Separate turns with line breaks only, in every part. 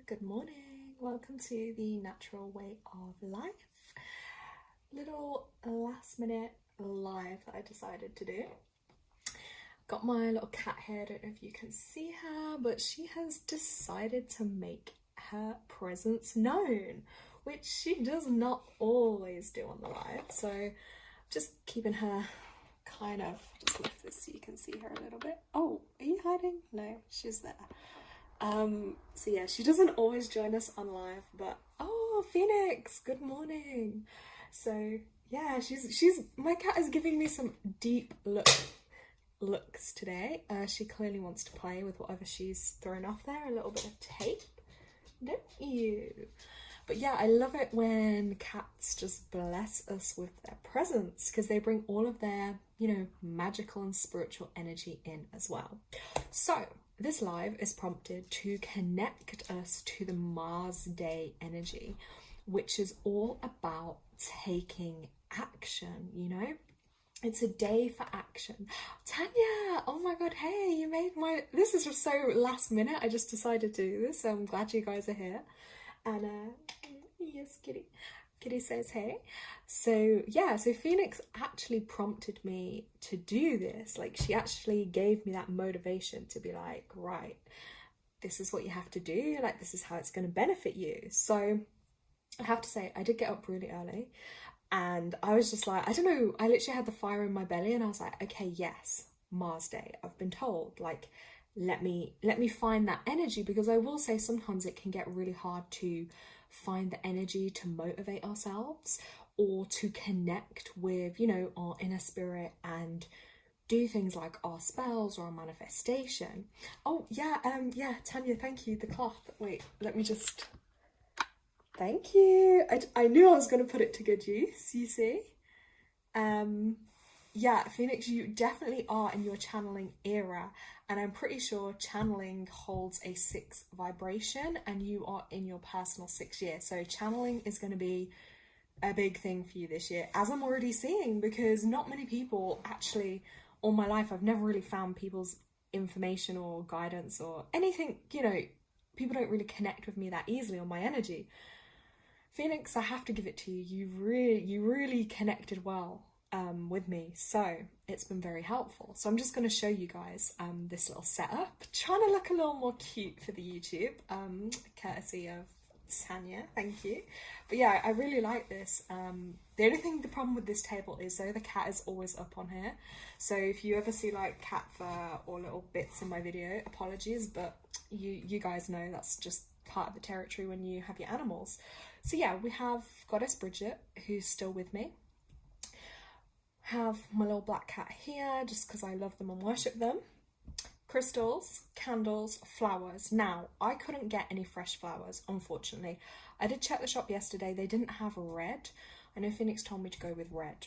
good morning. Welcome to the Natural Way of Life. Little last minute live that I decided to do. Got my little cat here, I don't know if you can see her, but she has decided to make her presence known, which she does not always do on the live. So just keeping her kind of, just lift this so you can see her a little bit. Oh, are you hiding? No, she's there. So yeah, she doesn't always join us on live, but oh, Phoenix, good morning. So yeah, she's my cat is giving me some deep looks today. She clearly wants to play with whatever she's thrown off there, a little bit of tape, don't you? But yeah, I love it when cats just bless us with their presence, because they bring all of their, magical and spiritual energy in as well. So this live is prompted to connect us to the Mars Day energy, which is all about taking action, It's a day for action. Tanya, oh my god, hey, you made this is just so last minute. I just decided to do this, so I'm glad you guys are here. And yes, Kitty says hey. So yeah, so Phoenix actually prompted me to do this. Like, she actually gave me that motivation to be like, right, this is what you have to do, like this is how it's going to benefit you. So I have to say, I did get up really early, and I was just like, I don't know, I literally had the fire in my belly, and I was like, okay, yes, Mars Day, I've been told, like, let me find that energy, because I will say sometimes it can get really hard to find the energy to motivate ourselves or to connect with, our inner spirit and do things like our spells or our manifestation. Oh yeah, Tanya, thank you, the cloth. Wait, let me just, thank you. I knew I was going to put it to good use, you see. Yeah, Phoenix, you definitely are in your channeling era, and I'm pretty sure channeling holds a 6 vibration, and you are in your personal 6th year. So channeling is going to be a big thing for you this year, as I'm already seeing, because not many people actually, all my life, I've never really found people's information or guidance or anything, people don't really connect with me that easily on my energy. Phoenix, I have to give it to you. You really connected well with me, so it's been very helpful. So I'm just going to show you guys this little setup, trying to look a little more cute for the YouTube, courtesy of Tanya, thank you. But yeah, I really like this. The problem with this table is, though, the cat is always up on here, so if you ever see like cat fur or little bits in my video, apologies, but you guys know that's just part of the territory when you have your animals. So yeah, we have Goddess Bridget, who's still with me. Have my little black cat here, just because I love them and worship them. Crystals, candles, flowers. Now, I couldn't get any fresh flowers, unfortunately. I did check the shop yesterday, they didn't have red. I know Phoenix told me to go with red.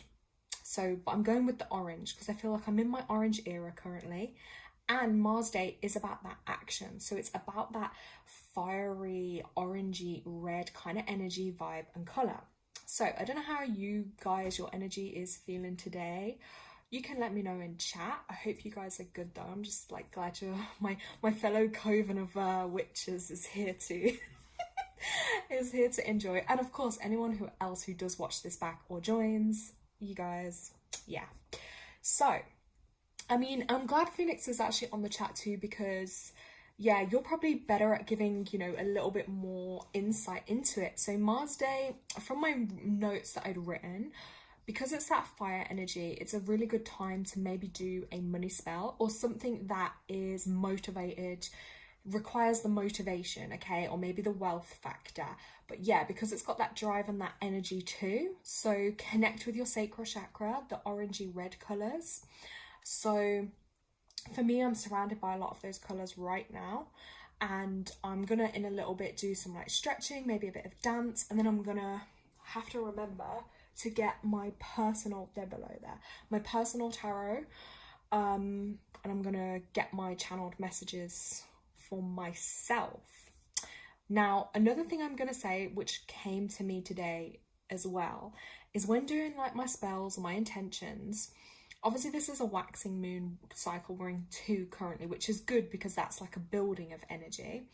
But I'm going with the orange, because I feel like I'm in my orange era currently. And Mars Day is about that action. So it's about that fiery, orangey, red kind of energy, vibe and colour. So I don't know how you guys, your energy is feeling today. You can let me know in chat. I hope you guys are good though. I'm just like glad you're, my fellow coven of witches is here to is here to enjoy. And of course, anyone else who does watch this back or joins, you guys, yeah. So, I mean, I'm glad Phoenix is actually on the chat too, because yeah, you're probably better at giving, a little bit more insight into it. So Mars Day, from my notes that I'd written, because it's that fire energy, it's a really good time to maybe do a money spell or something that is motivated, requires the motivation, okay, or maybe the wealth factor. But yeah, because it's got that drive and that energy too, so connect with your sacral chakra, the orangey red colours. So for me, I'm surrounded by a lot of those colours right now, and I'm gonna in a little bit do some like stretching, maybe a bit of dance, and then I'm gonna have to remember to get my personal, there below there, my personal tarot, and I'm gonna get my channeled messages for myself. Now, another thing I'm gonna say, which came to me today as well, is when doing like my spells or my intentions, obviously this is a waxing moon cycle, we're in 2 currently, which is good because that's like a building of energy.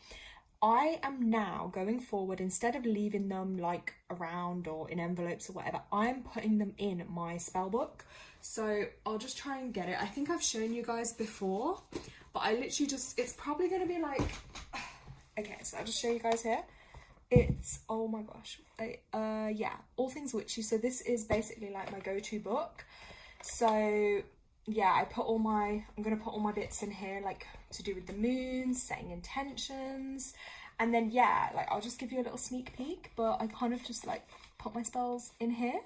I am now going forward, instead of leaving them like around or in envelopes or whatever, I'm putting them in my spell book. So I'll just try and get it. I think I've shown you guys before, but I literally just, it's probably going to be like, okay, so I'll just show you guys here. It's, oh my gosh, yeah, All Things Witchy. So this is basically like my go-to book. So yeah, I'm gonna put all my bits in here, like to do with the moons, setting intentions, and then yeah, like I'll just give you a little sneak peek, but I kind of just like put my spells in here,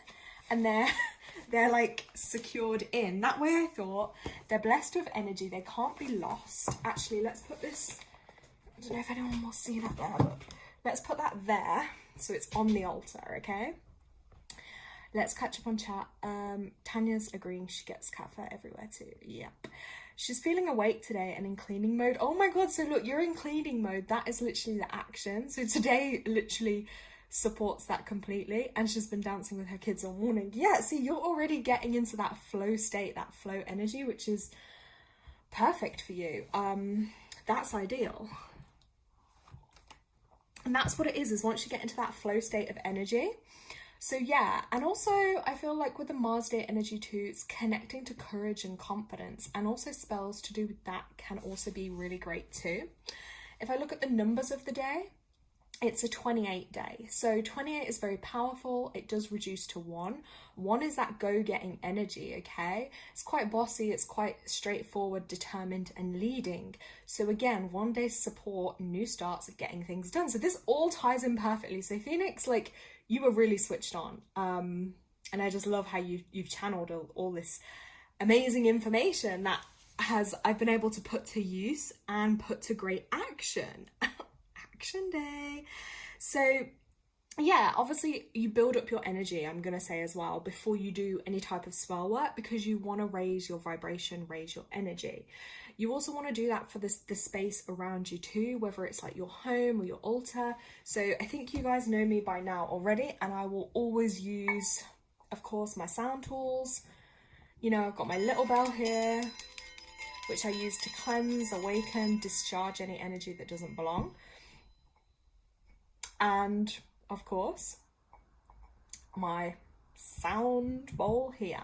and they're like secured in. That way I thought they're blessed with energy, they can't be lost. Actually, let's put this, I don't know if anyone will see that there, but let's put that there so it's on the altar, okay? Let's catch up on chat. Tanya's agreeing she gets cat fur everywhere too. Yep. She's feeling awake today and in cleaning mode. Oh my god, so look, you're in cleaning mode. That is literally the action. So today literally supports that completely. And she's been dancing with her kids all morning. Yeah, see, you're already getting into that flow state, that flow energy, which is perfect for you. That's ideal. And that's what it is once you get into that flow state of energy. So yeah, and also I feel like with the Mars Day energy too, it's connecting to courage and confidence, and also spells to do with that can also be really great too. If I look at the numbers of the day, it's a 28 day. So 28 is very powerful. It does reduce to 1. 1 is that go-getting energy, okay? It's quite bossy, it's quite straightforward, determined and leading. So again, 1 day's support, new starts of getting things done. So this all ties in perfectly. So Phoenix, like, you were really switched on. And I just love how you've channeled all this amazing information that I've been able to put to use and put to great action. Action day. So yeah, obviously you build up your energy, I'm gonna say as well, before you do any type of spell work, because you want to raise your vibration, raise your energy. You also want to do that for the space around you too, whether it's like your home or your altar. So I think you guys know me by now already, and I will always use, of course, my sound tools. You know, I've got my little bell here, which I use to cleanse, awaken, discharge any energy that doesn't belong. And of course, my sound bowl here.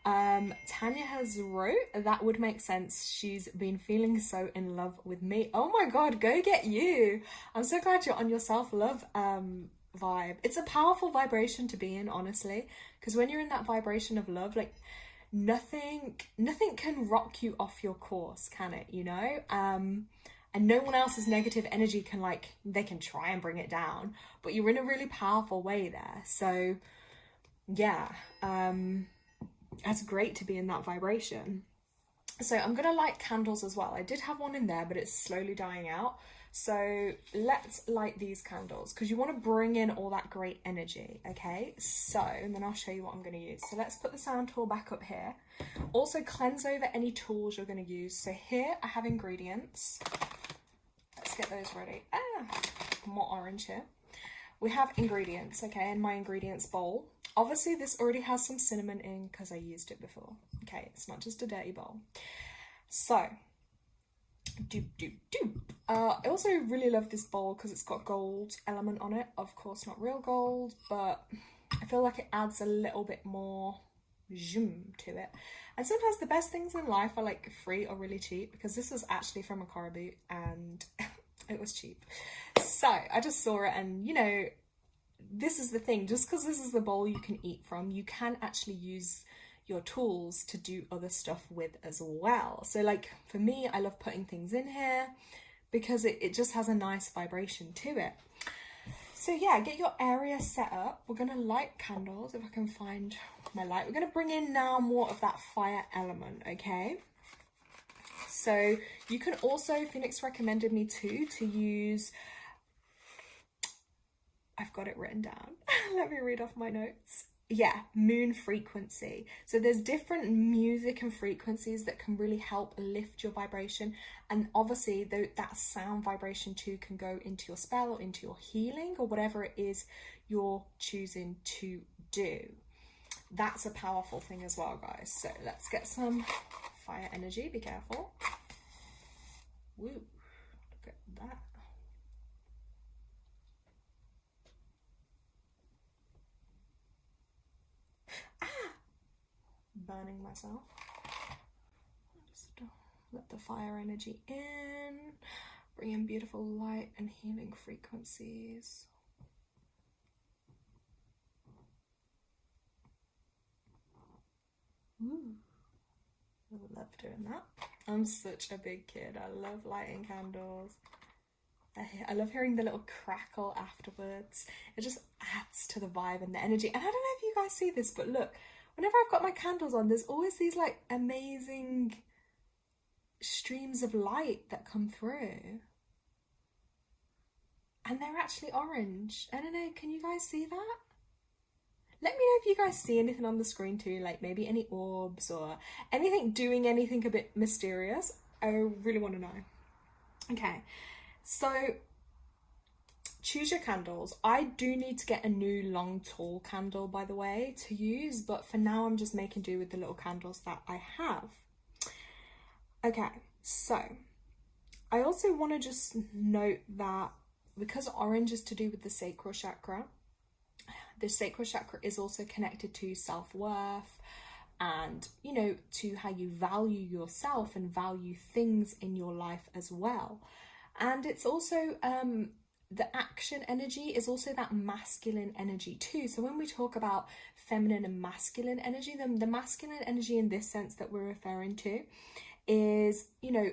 Tanya has wrote, that would make sense. She's been feeling so in love with me. Oh my god, go get you. I'm so glad you're on your self-love vibe. It's a powerful vibration to be in, honestly, because when you're in that vibration of love, like nothing can rock you off your course, can it? You know, and no one else's negative energy can, like, they can try and bring it down, but you're in a really powerful way there. So yeah, it's great to be in that vibration. So I'm gonna light candles as well. I did have one in there, but it's slowly dying out. So let's light these candles, because you want to bring in all that great energy, okay? So, and then I'll show you what I'm going to use. So let's put the sound tool back up here. Also cleanse over any tools you're going to use. So here I have ingredients. Let's get those ready. More orange here. We have ingredients, okay, in my ingredients bowl. Obviously this already has some cinnamon in because I used it before. Okay, it's not just a dirty bowl. So, I also really love this bowl because it's got gold element on it. Of course, not real gold, but I feel like it adds a little bit more zoom to it. And sometimes the best things in life are like free or really cheap, because this was actually from a Kara boot and it was cheap. So I just saw it, and you know, this is the thing, just because this is the bowl you can eat from, you can actually use your tools to do other stuff with as well. So like for me, I love putting things in here because it just has a nice vibration to it. So yeah, get your area set up. We're gonna light candles, if I can find my light. We're gonna bring in now more of that fire element, okay? So you can also, Phoenix recommended me to use, I've got it written down. Let me read off my notes. Yeah, moon frequency. So there's different music and frequencies that can really help lift your vibration, and obviously that sound vibration too can go into your spell or into your healing or whatever it is you're choosing to do. That's a powerful thing as well, guys. So let's get some fire energy. Be careful. Woo, look at that. burning myself. Just let the fire energy in, bring in beautiful light and healing frequencies. Ooh, I love doing that. I'm such a big kid. I love lighting candles. I love hearing the little crackle afterwards. It just adds to the vibe and the energy. And I don't know if you guys see this, but look, whenever I've got my candles on, there's always these like amazing streams of light that come through. And they're actually orange. I don't know, can you guys see that? Let me know if you guys see anything on the screen too, like maybe any orbs or anything doing anything a bit mysterious. I really want to know. Okay. So choose your candles. I do need to get a new long tall candle, by the way, to use, but for now I'm just making do with the little candles that I have. Okay, so I also want to just note that because orange is to do with the sacral chakra, the sacral chakra is also connected to self-worth and, you know, to how you value yourself and value things in your life as well. And it's also the action energy is also that masculine energy too. So when we talk about feminine and masculine energy, the masculine energy in this sense that we're referring to is, you know,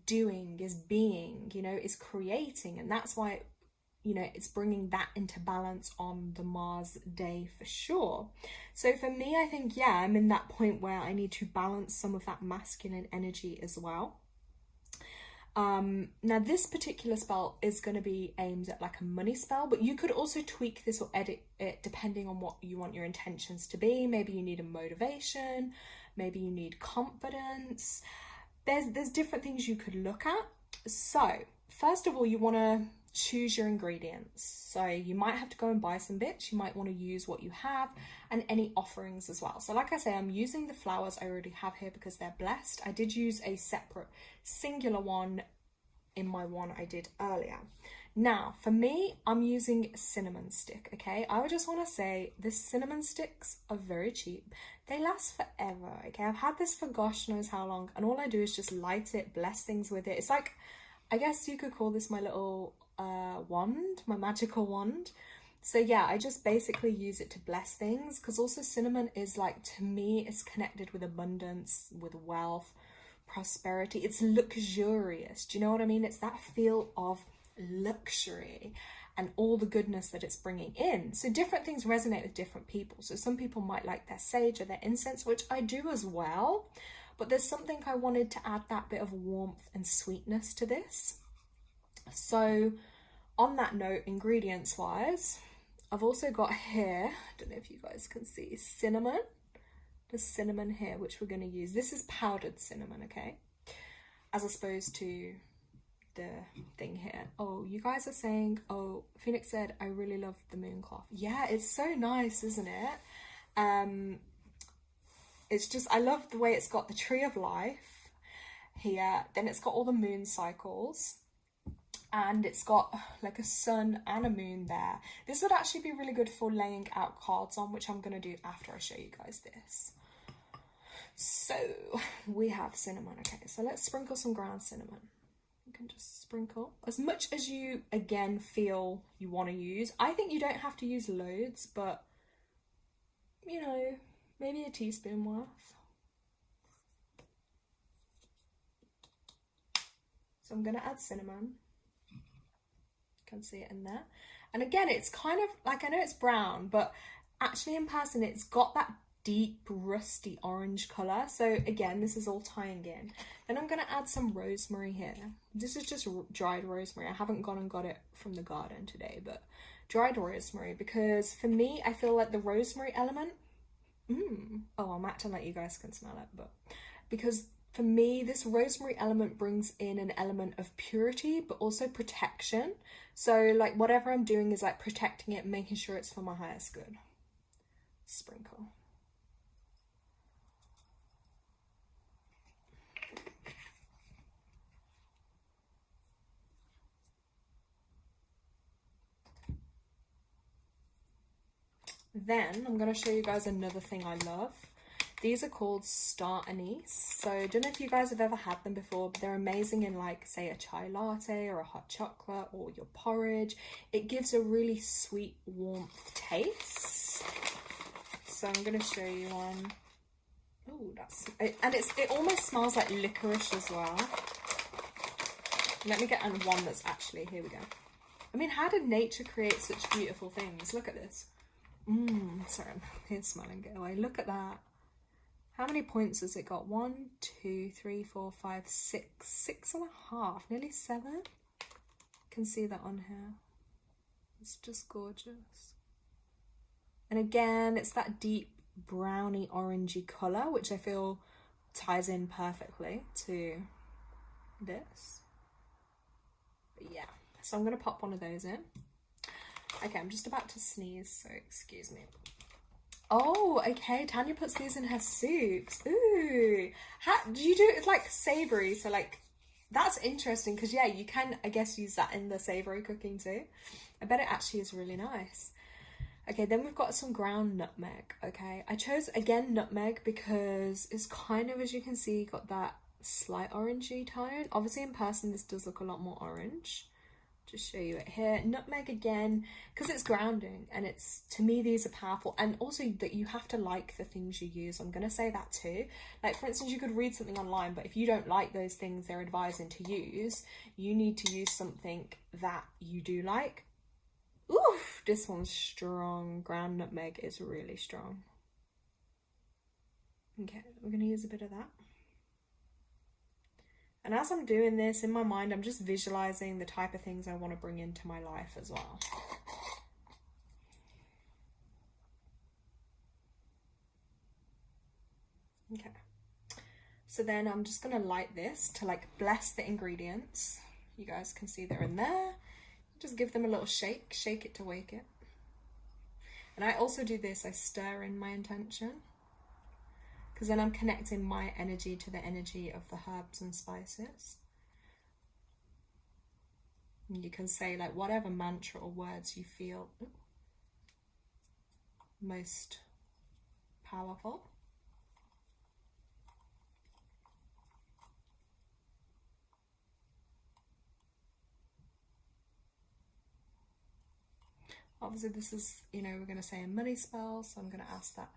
doing, is being, you know, is creating. And that's why, you know, it's bringing that into balance on the Mars day for sure. So for me, I think, yeah, I'm in that point where I need to balance some of that masculine energy as well. Now this particular spell is going to be aimed at like a money spell, but you could also tweak this or edit it depending on what you want your intentions to be. Maybe you need a motivation, maybe you need confidence. There's different things you could look at. So first of all, you want to choose your ingredients. So you might have to go and buy some bits. You might want to use what you have and any offerings as well. So like I say, I'm using the flowers I already have here because they're blessed. I did use a separate singular one in my one I did earlier. Now for me, I'm using cinnamon stick. Okay, I would just want to say the cinnamon sticks are very cheap. They last forever. Okay, I've had this for gosh knows how long, and all I do is just light it, bless things with it. It's like, I guess you could call this my little wand, my magical wand. So yeah, I just basically use it to bless things, because also cinnamon is like, to me, it's connected with abundance, with wealth, prosperity. It's luxurious. Do you know what I mean? It's that feel of luxury and all the goodness that it's bringing in. So different things resonate with different people. So some people might like their sage or their incense, which I do as well. But there's something I wanted to add that bit of warmth and sweetness to this. So on that note, ingredients wise, I've also got here, I don't know if you guys can see, cinnamon. The cinnamon here, which we're going to use. This is powdered cinnamon, okay? As opposed to the thing here. Oh, you guys are saying, oh, Phoenix said, I really love the moon cloth. Yeah, it's so nice, isn't it? It's just, I love the way it's got the tree of life here. Then it's got all the moon cycles. And it's got like a sun and a moon there. This would actually be really good for laying out cards on, which I'm going to do after I show you guys this. So we have cinnamon. Okay, so let's sprinkle some ground cinnamon. You can just sprinkle as much as you, again, feel you want to use. I think you don't have to use loads, but, you know, maybe a teaspoon worth. So I'm going to add cinnamon. Can see it in there, and again, it's kind of like, I know it's brown, but actually in person it's got that deep rusty orange color. So again, this is all tying in. Then I'm going to add some rosemary here. This is just dried rosemary. I haven't gone and got it from the garden today, but dried rosemary, because for me, I feel like the rosemary element, oh, I'm acting like you guys can smell it, but because for me, this rosemary element brings in an element of purity, but also protection. So like whatever I'm doing is like protecting it, making sure it's for my highest good. Sprinkle. Then I'm going to show you guys another thing I love. These are called Star Anise. So I don't know if you guys have ever had them before, but they're amazing in like, say, a chai latte or a hot chocolate or your porridge. It gives a really sweet warmth taste. So I'm going to show you one. Oh, that's it, and it almost smells like licorice as well. Let me get on one that's actually, here we go. I mean, how did nature create such beautiful things? Look at this. Sorry, I'm here smelling it away. Look at that. How many points has it got? 1, 2, 3, 4, 5, 6. 6.5, nearly 7. You can see that on here. It's just gorgeous. And again, it's that deep browny orangey colour, which I feel ties in perfectly to this. But yeah, so I'm going to pop one of those in. Okay, I'm just about to sneeze, so excuse me. Oh, okay, Tanya puts these in her soups. Ooh, how do you do it? It's like savoury, so like, that's interesting, because yeah, you can, I guess, use that in the savoury cooking too. I bet it actually is really nice. Okay, then we've got some ground nutmeg, okay? I chose, again, nutmeg because it's kind of, as you can see, got that slight orangey tone. Obviously, in person, this does look a lot more orange. Just show you it here. Nutmeg, again, because it's grounding, and it's, to me, these are powerful. And also that you have to like the things you use. I'm going to say that too. Like, for instance, you could read something online, but if you don't like those things they're advising to use, you need to use something that you do like. Oof, this one's strong. Ground nutmeg is really strong. Okay, we're going to use a bit of that. And as I'm doing this, in my mind, I'm just visualizing the type of things I want to bring into my life as well. Okay. So then I'm just going to light this to like bless the ingredients. You guys can see they're in there. Just give them a little shake it to wake it. And I also do this, I stir in my intention, because then I'm connecting my energy to the energy of the herbs and spices. And you can say like whatever mantra or words you feel most powerful. Obviously this is, you know, we're going to say a money spell, so I'm going to ask that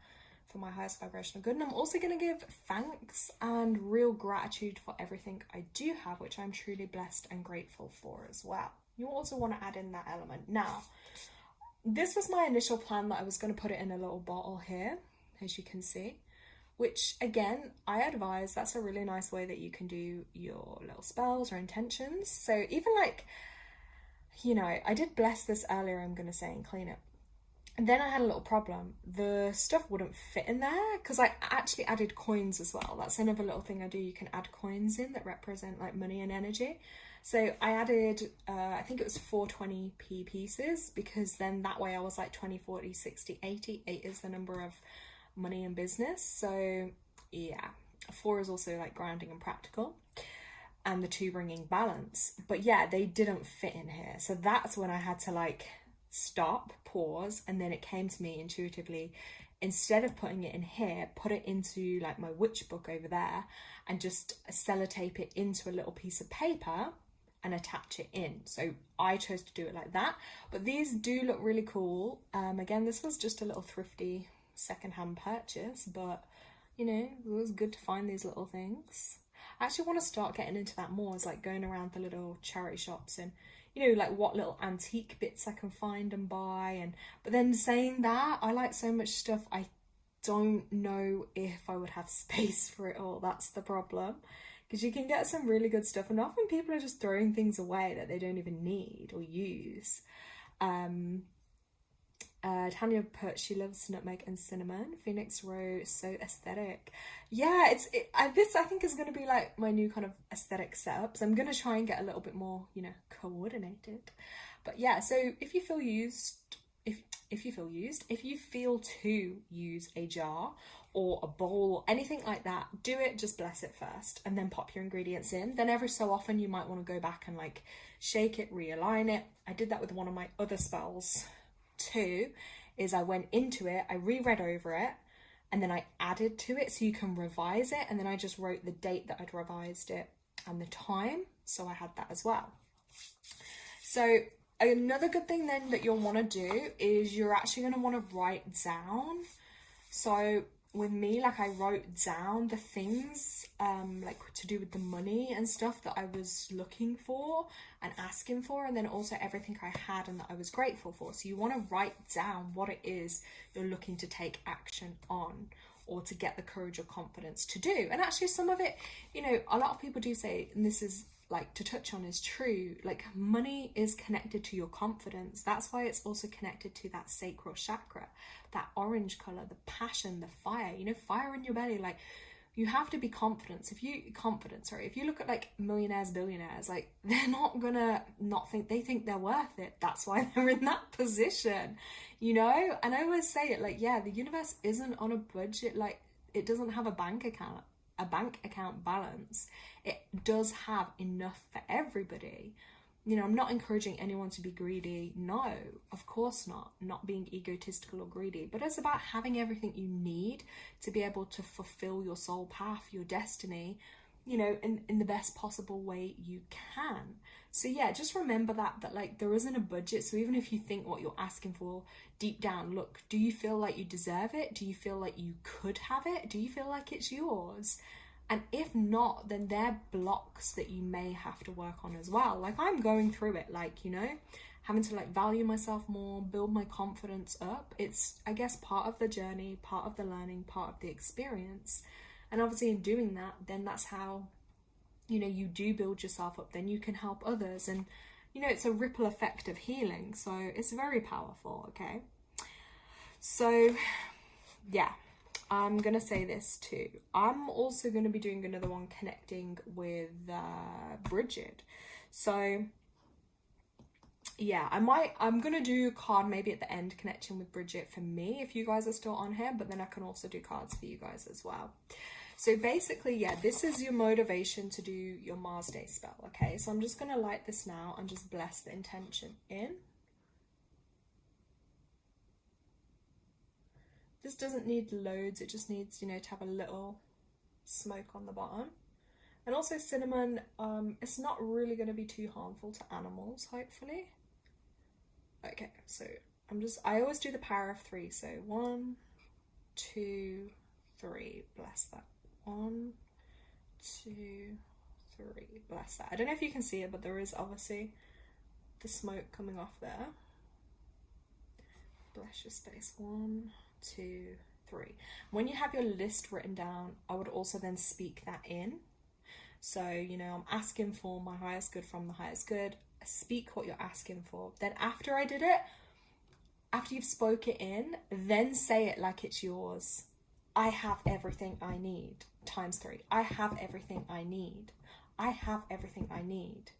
for my highest vibrational good. And I'm also going to give thanks and real gratitude for everything I do have, which I'm truly blessed and grateful for as well. You also want to add in that element. Now, this was my initial plan, that I was going to put it in a little bottle here, as you can see, which again, I advise that's a really nice way that you can do your little spells or intentions. So even like, you know, I did bless this earlier, I'm going to say, and clean it. And then I had a little problem. The stuff wouldn't fit in there because I actually added coins as well. That's another little thing I do. You can add coins in that represent like money and energy. So I added, I think it was 420p pieces, because then that way I was like 20, 40, 60, 80. 8 is the number of money and business. So yeah, 4 is also like grounding and practical, and the 2 bringing balance. But yeah, they didn't fit in here. So that's when I had to like stop, pause, and then it came to me intuitively, instead of putting it in here, put it into like my witch book over there and just sellotape it into a little piece of paper and attach it in. So I chose to do it like that, but these do look really cool. Again, this was just a little thrifty secondhand purchase, but you know, it was good to find these little things. I actually want to start getting into that more, as like going around the little charity shops and, you know, like what little antique bits I can find and buy. And but then saying that, I like so much stuff, I don't know if I would have space for it all. That's the problem, because you can get some really good stuff, and often people are just throwing things away that they don't even need or use. Tanya put she loves nutmeg and cinnamon. Phoenix Rose, so aesthetic. Yeah, this I think is going to be like my new kind of aesthetic setup. So I'm going to try and get a little bit more, you know, coordinated. But yeah, so if you feel used, if you feel to use a jar or a bowl or anything like that, do it, just bless it first and then pop your ingredients in. Then every so often you might want to go back and like shake it, realign it. I did that with one of my other spells too, is I went into it, I reread over it, and then I added to it so you can revise it, and then I just wrote the date that I'd revised it and the time, so I had that as well. So another good thing then that you'll want to do is you're actually going to want to write down. So with me, like, I wrote down the things like to do with the money and stuff that I was looking for and asking for, and then also everything I had and that I was grateful for. So you want to write down what it is you're looking to take action on, or to get the courage or confidence to do. And actually some of it, you know, a lot of people do say, and this is like to touch on is true, like money is connected to your confidence. That's why it's also connected to that sacral chakra, that orange color, the passion, the fire, you know, fire in your belly. Like, you have to be confident. If you look at like millionaires, billionaires, like, they're not gonna not think, they think they're worth it. That's why they're in that position, you know. And I always say it, like, yeah, the universe isn't on a budget. Like, it doesn't have a bank account balance. It does have enough for everybody. You know, I'm not encouraging anyone to be greedy. No, of course not being egotistical or greedy, but it's about having everything you need to be able to fulfill your soul path, your destiny, you know, in the best possible way you can. So yeah, just remember that like, there isn't a budget. So even if you think what you're asking for, deep down, look, do you feel like you deserve it? Do you feel like you could have it? Do you feel like it's yours? And if not, then there are blocks that you may have to work on as well. Like, I'm going through it, like, you know, having to like value myself more, build my confidence up. It's, I guess, part of the journey, part of the learning, part of the experience. And obviously in doing that, then that's how, you know, you do build yourself up. Then you can help others. And, you know, it's a ripple effect of healing. So it's very powerful, okay? So, yeah. I'm going to say this too. I'm also going to be doing another one connecting with Bridget. So yeah, I'm going to do a card maybe at the end connecting with Bridget for me, if you guys are still on here, but then I can also do cards for you guys as well. So basically, yeah, this is your motivation to do your Mars Day spell, okay? So I'm just going to light this now and just bless the intention in. This doesn't need loads, it just needs, you know, to have a little smoke on the bottom. And also cinnamon, it's not really going to be too harmful to animals, hopefully. Okay, so I always do the power of 3. So 1, 2, 3, bless that. 1, 2, 3, bless that. I don't know if you can see it, but there is obviously the smoke coming off there. Bless your space. 1, 2, 3. When you have your list written down, I would also then speak that in. So, you know, I'm asking for my highest good from the highest good. Speak what you're asking for. Then after I did it, after you've spoke it in, then say it like it's yours. I have everything I need. Times 3. I have everything I need. I have everything I need.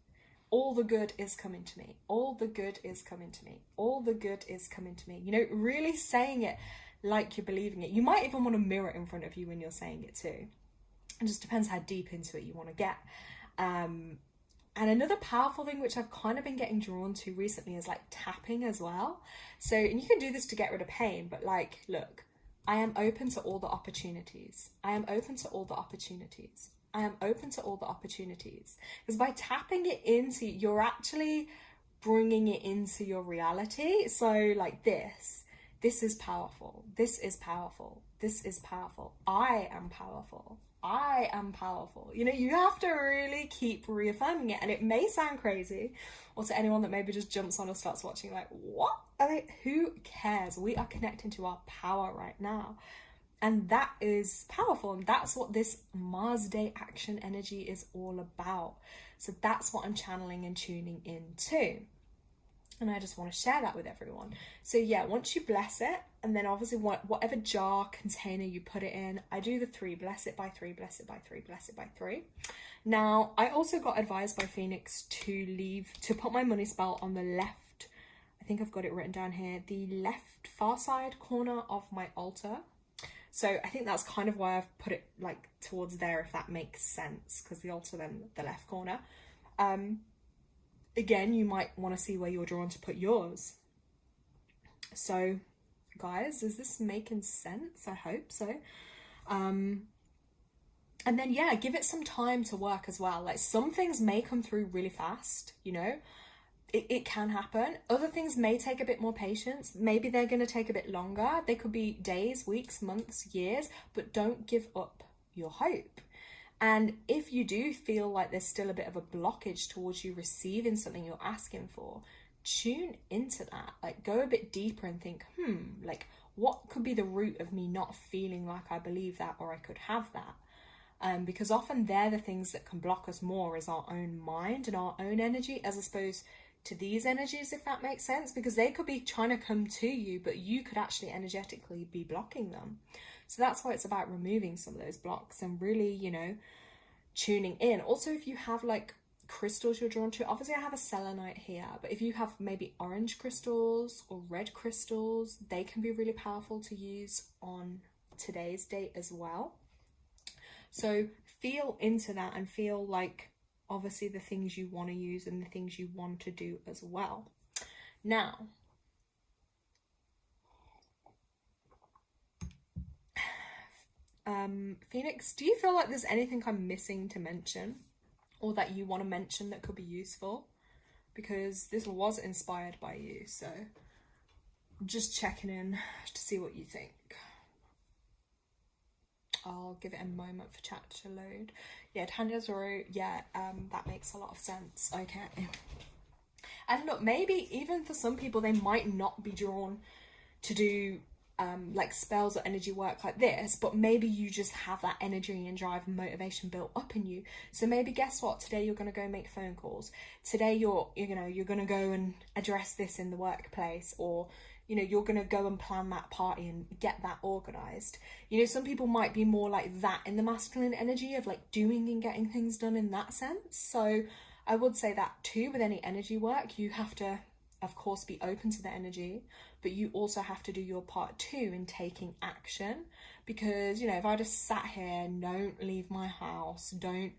All the good is coming to me. All the good is coming to me. All the good is coming to me. You know, really saying it like you're believing it. You might even want to mirror it in front of you when you're saying it too. It just depends how deep into it you want to get. And another powerful thing which I've kind of been getting drawn to recently is like tapping as well. So, and you can do this to get rid of pain, but like, look, I am open to all the opportunities. I am open to all the opportunities. I am open to all the opportunities. Because by tapping it into, you're actually bringing it into your reality. So like this is powerful. This is powerful. This is powerful. I am powerful. I am powerful. You know, you have to really keep reaffirming it. And it may sound crazy, or to anyone that maybe just jumps on or starts watching like, what? Who cares? We are connecting to our power right now. And that is powerful. And that's what this Mars Day action energy is all about. So that's what I'm channeling and tuning into. And I just want to share that with everyone. So yeah, once you bless it, and then obviously whatever jar, container you put it in, I do the 3, bless it by 3, bless it by 3, bless it by 3. Now, I also got advised by Phoenix to put my money spell on the left, I think I've got it written down here, the left far side corner of my altar. So I think that's kind of why I've put it like towards there, if that makes sense, because the altar then the left corner. Again, you might want to see where you're drawn to put yours. So guys? Is this making sense? I hope so. And then, yeah, give it some time to work as well. Like, some things may come through really fast, you know? It can happen. Other things may take a bit more patience. Maybe they're going to take a bit longer. They could be days, weeks, months, years, but don't give up your hope. And if you do feel like there's still a bit of a blockage towards you receiving something you're asking for, tune into that. Like, go a bit deeper and think, like, what could be the root of me not feeling like I believe that or I could have that? Because often they're the things that can block us more, is our own mind and our own energy, as opposed to these energies, if that makes sense, because they could be trying to come to you, but you could actually energetically be blocking them. So that's why it's about removing some of those blocks and really, you know, tuning in. Also, if you have like crystals you're drawn to, obviously I have a selenite here, but if you have maybe orange crystals or red crystals, they can be really powerful to use on today's date as well. So feel into that and feel like obviously the things you want to use and the things you want to do as well. Now, Phoenix, do you feel like there's anything I'm missing to mention or that you want to mention that could be useful? Because this was inspired by you, so just checking in to see what you think. I'll give it a moment for chat to load. Yeah, Tanya Zoro, yeah, that makes a lot of sense. Okay. And look, maybe even for some people, they might not be drawn to do like spells or energy work like this, but maybe you just have that energy and drive and motivation built up in you. So maybe, guess what, today you're going to go make phone calls. Today you're going to go and address this in the workplace, or you know, you're going to go and plan that party and get that organized. You know, some people might be more like that in the masculine energy of like doing and getting things done in that sense. So I would say that too, with any energy work, you have to, of course, be open to the energy, but you also have to do your part too in taking action. Because, you know, if I just sat here, don't leave my house, don't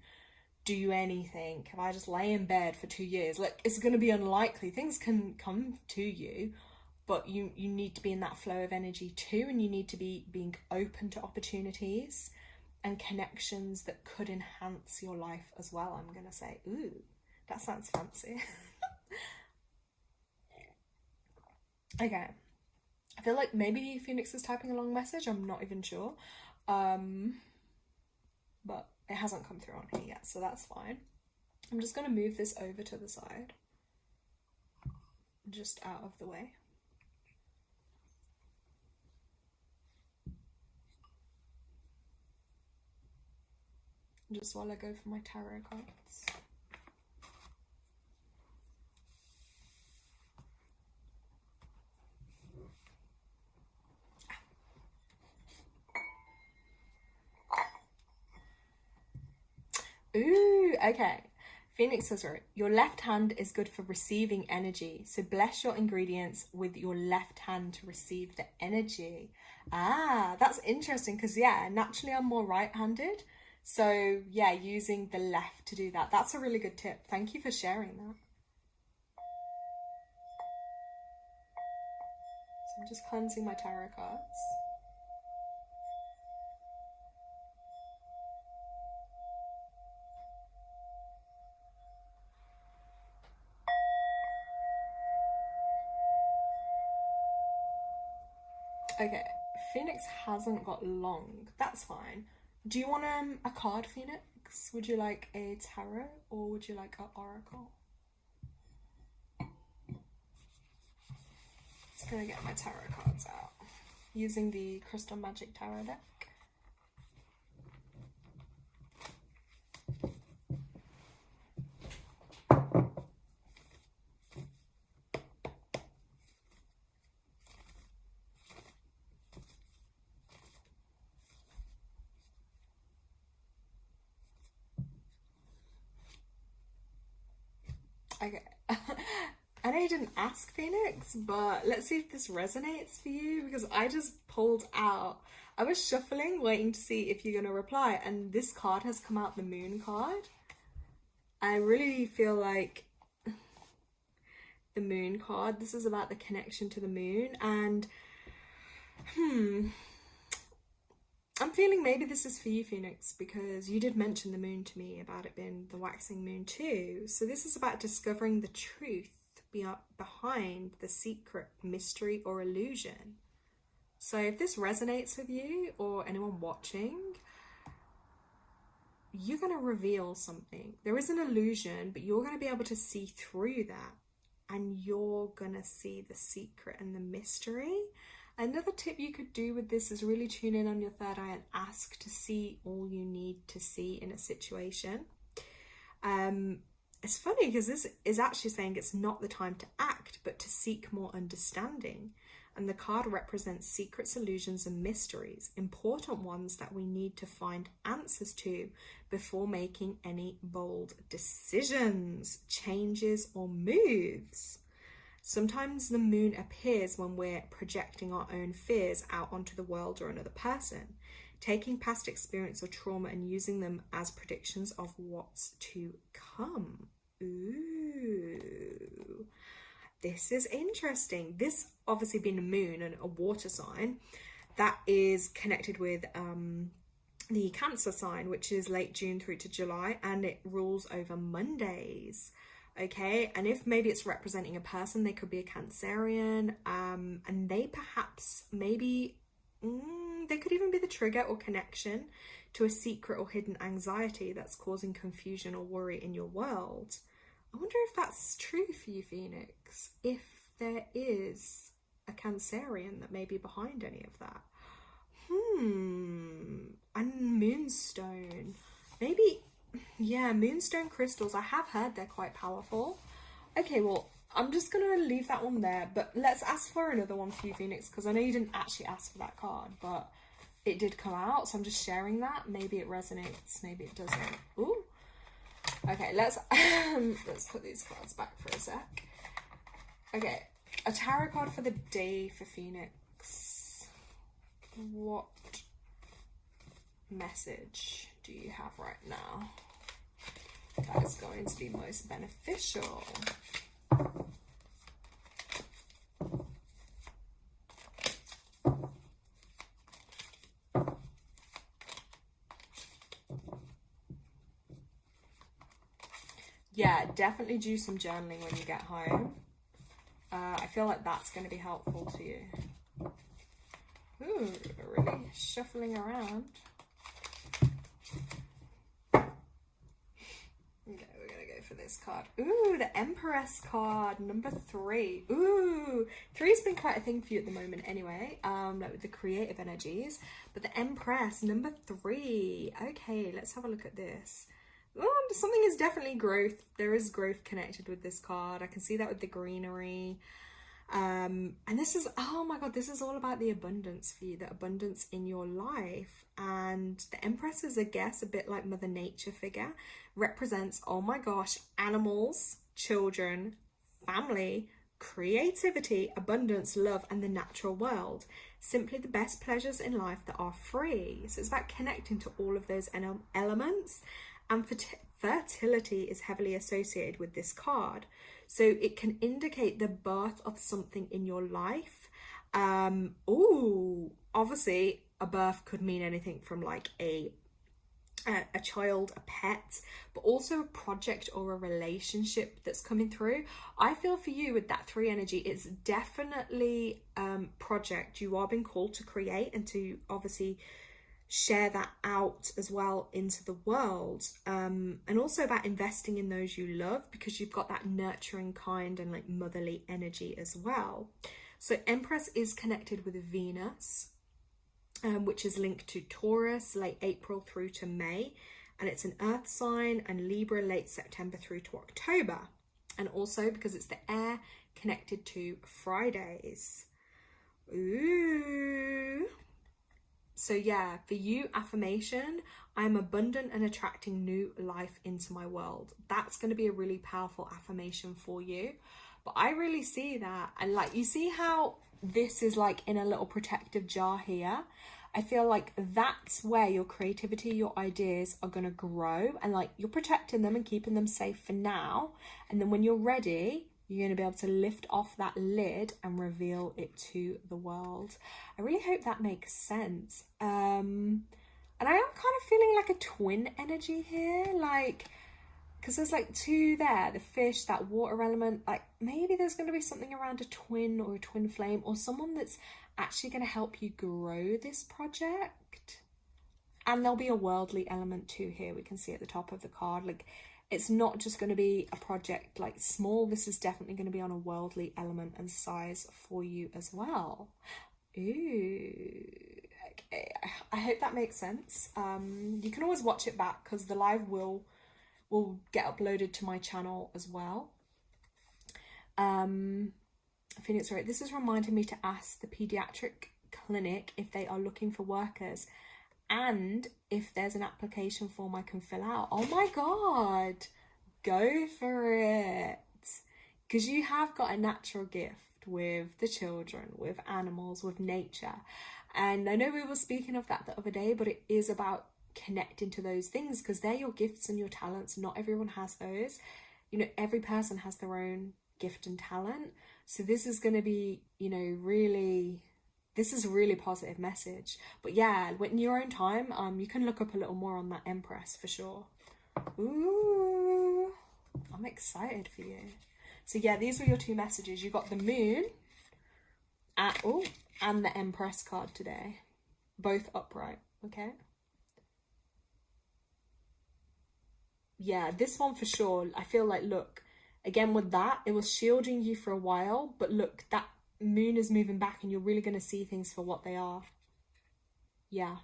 do anything, if I just lay in bed for 2 years, like, it's going to be unlikely. Things can come to you, but you need to be in that flow of energy too, and you need to be being open to opportunities and connections that could enhance your life as well. I'm going to say, ooh, that sounds fancy. Okay, I feel like maybe Phoenix is typing a long message, I'm not even sure, but it hasn't come through on here yet, so that's fine. I'm just going to move this over to the side, just out of the way. Just while I go for my tarot cards. Ooh, okay. Phoenix says, your left hand is good for receiving energy. So bless your ingredients with your left hand to receive the energy. Ah, that's interesting because, yeah, naturally I'm more right-handed. So, yeah, using the left to do that. That's a really good tip. Thank you for sharing that. So I'm just cleansing my tarot cards. Okay, Phoenix hasn't got long. That's fine. Do you want a card, Phoenix? Would you like a tarot or would you like an oracle? Just gonna get my tarot cards out using the Crystal Magic Tarot deck. Okay. I know you didn't ask, Phoenix, but let's see if this resonates for you, because I just pulled out. I was shuffling, waiting to see if you're going to reply, and this card has come out, the Moon card. I really feel like the Moon card, this is about the connection to the moon, and I'm feeling maybe this is for you, Phoenix, because you did mention the moon to me about it being the waxing moon too. So this is about discovering the truth behind the secret, mystery, or illusion. So if this resonates with you or anyone watching, you're going to reveal something. There is an illusion, but you're going to be able to see through that, and you're going to see the secret and the mystery. Another tip you could do with this is really tune in on your third eye and ask to see all you need to see in a situation. It's funny because this is actually saying it's not the time to act, but to seek more understanding. And the card represents secrets, illusions, and mysteries, important ones that we need to find answers to before making any bold decisions, changes, or moves. Sometimes the moon appears when we're projecting our own fears out onto the world or another person, taking past experience or trauma and using them as predictions of what's to come. Ooh, this is interesting. This obviously being a moon and a water sign, that is connected with the Cancer sign, which is late June through to July, and it rules over Mondays. Okay, and if maybe it's representing a person, they could be a Cancerian, and they perhaps maybe they could even be the trigger or connection to a secret or hidden anxiety that's causing confusion or worry in your world. I wonder if that's true for you, Phoenix, if there is a Cancerian that may be behind any of that. And moonstone, maybe. Yeah, moonstone crystals, I have heard they're quite powerful. Okay, well, I'm just going to leave that one there, but let's ask for another one for you, Phoenix, because I know you didn't actually ask for that card, but it did come out, so I'm just sharing that. Maybe it resonates, maybe it doesn't. Ooh. Okay, let's put these cards back for a sec. Okay, a tarot card for the day for Phoenix. What message do you have right now that is going to be most beneficial? Yeah, definitely do some journaling when you get home. I feel like that's going to be helpful to you. Ooh, really shuffling around. Okay, we're gonna go for this card. Ooh, the Empress card, number 3. Ooh, 3's been quite a thing for you at the moment anyway, like with the creative energies. But the Empress, number 3. Okay, let's have a look at this. Oh, something is definitely growth. There is growth connected with this card. I can see that with the greenery. And this is, oh my god, this is all about the abundance for you, the abundance in your life. And the Empress is, I guess, a bit like Mother Nature figure, represents, oh my gosh, animals, children, family, creativity, abundance, love, and the natural world. Simply the best pleasures in life that are free. So it's about connecting to all of those elements. And fertility is heavily associated with this card. So it can indicate the birth of something in your life. Obviously a birth could mean anything from like a child, a pet, but also a project or a relationship that's coming through. I feel for you with that 3 energy, it's definitely project. You are being called to create and to obviously share that out as well into the world, and also about investing in those you love, because you've got that nurturing kind and like motherly energy as well. So Empress is connected with Venus, which is linked to Taurus, late April through to May, and it's an earth sign, and Libra, late September through to October, and also because it's the air, connected to Fridays. Ooh. So yeah, for you, affirmation, I'm abundant and attracting new life into my world. That's going to be a really powerful affirmation for you. But I really see that. And like, you see how this is like in a little protective jar here? I feel like that's where your creativity, your ideas are going to grow. And like, you're protecting them and keeping them safe for now. And then when you're ready, you're going to be able to lift off that lid and reveal it to the world. I really hope that makes sense. And I am kind of feeling like a twin energy here, like, because there's like two there, the fish, that water element, like maybe there's going to be something around a twin or a twin flame, or someone that's actually going to help you grow this project. And there'll be a worldly element too here, we can see at the top of the card. Like, it's not just going to be a project like small, this is definitely going to be on a worldly element and size for you as well. Ooh, okay, I hope that makes sense. You can always watch it back because the live will get uploaded to my channel as well. Phoenix, right, this is reminding me to ask the pediatric clinic if they are looking for workers and if there's an application form I can fill out. Oh my god, go for it, because you have got a natural gift with the children, with animals, with nature. And I know we were speaking of that the other day, but it is about connecting to those things because they're your gifts and your talents. Not everyone has those. You know, every person has their own gift and talent. So this is going to be, you know, really, this is a really positive message. But yeah, in your own time, you can look up a little more on that Empress for sure. Ooh, I'm excited for you. So yeah, these were your two messages. You got the Moon and the Empress card today, both upright. Okay. Yeah, this one for sure. I feel like, look, again with that, it was shielding you for a while, but look, that Moon is moving back and you're really going to see things for what they are. Yeah.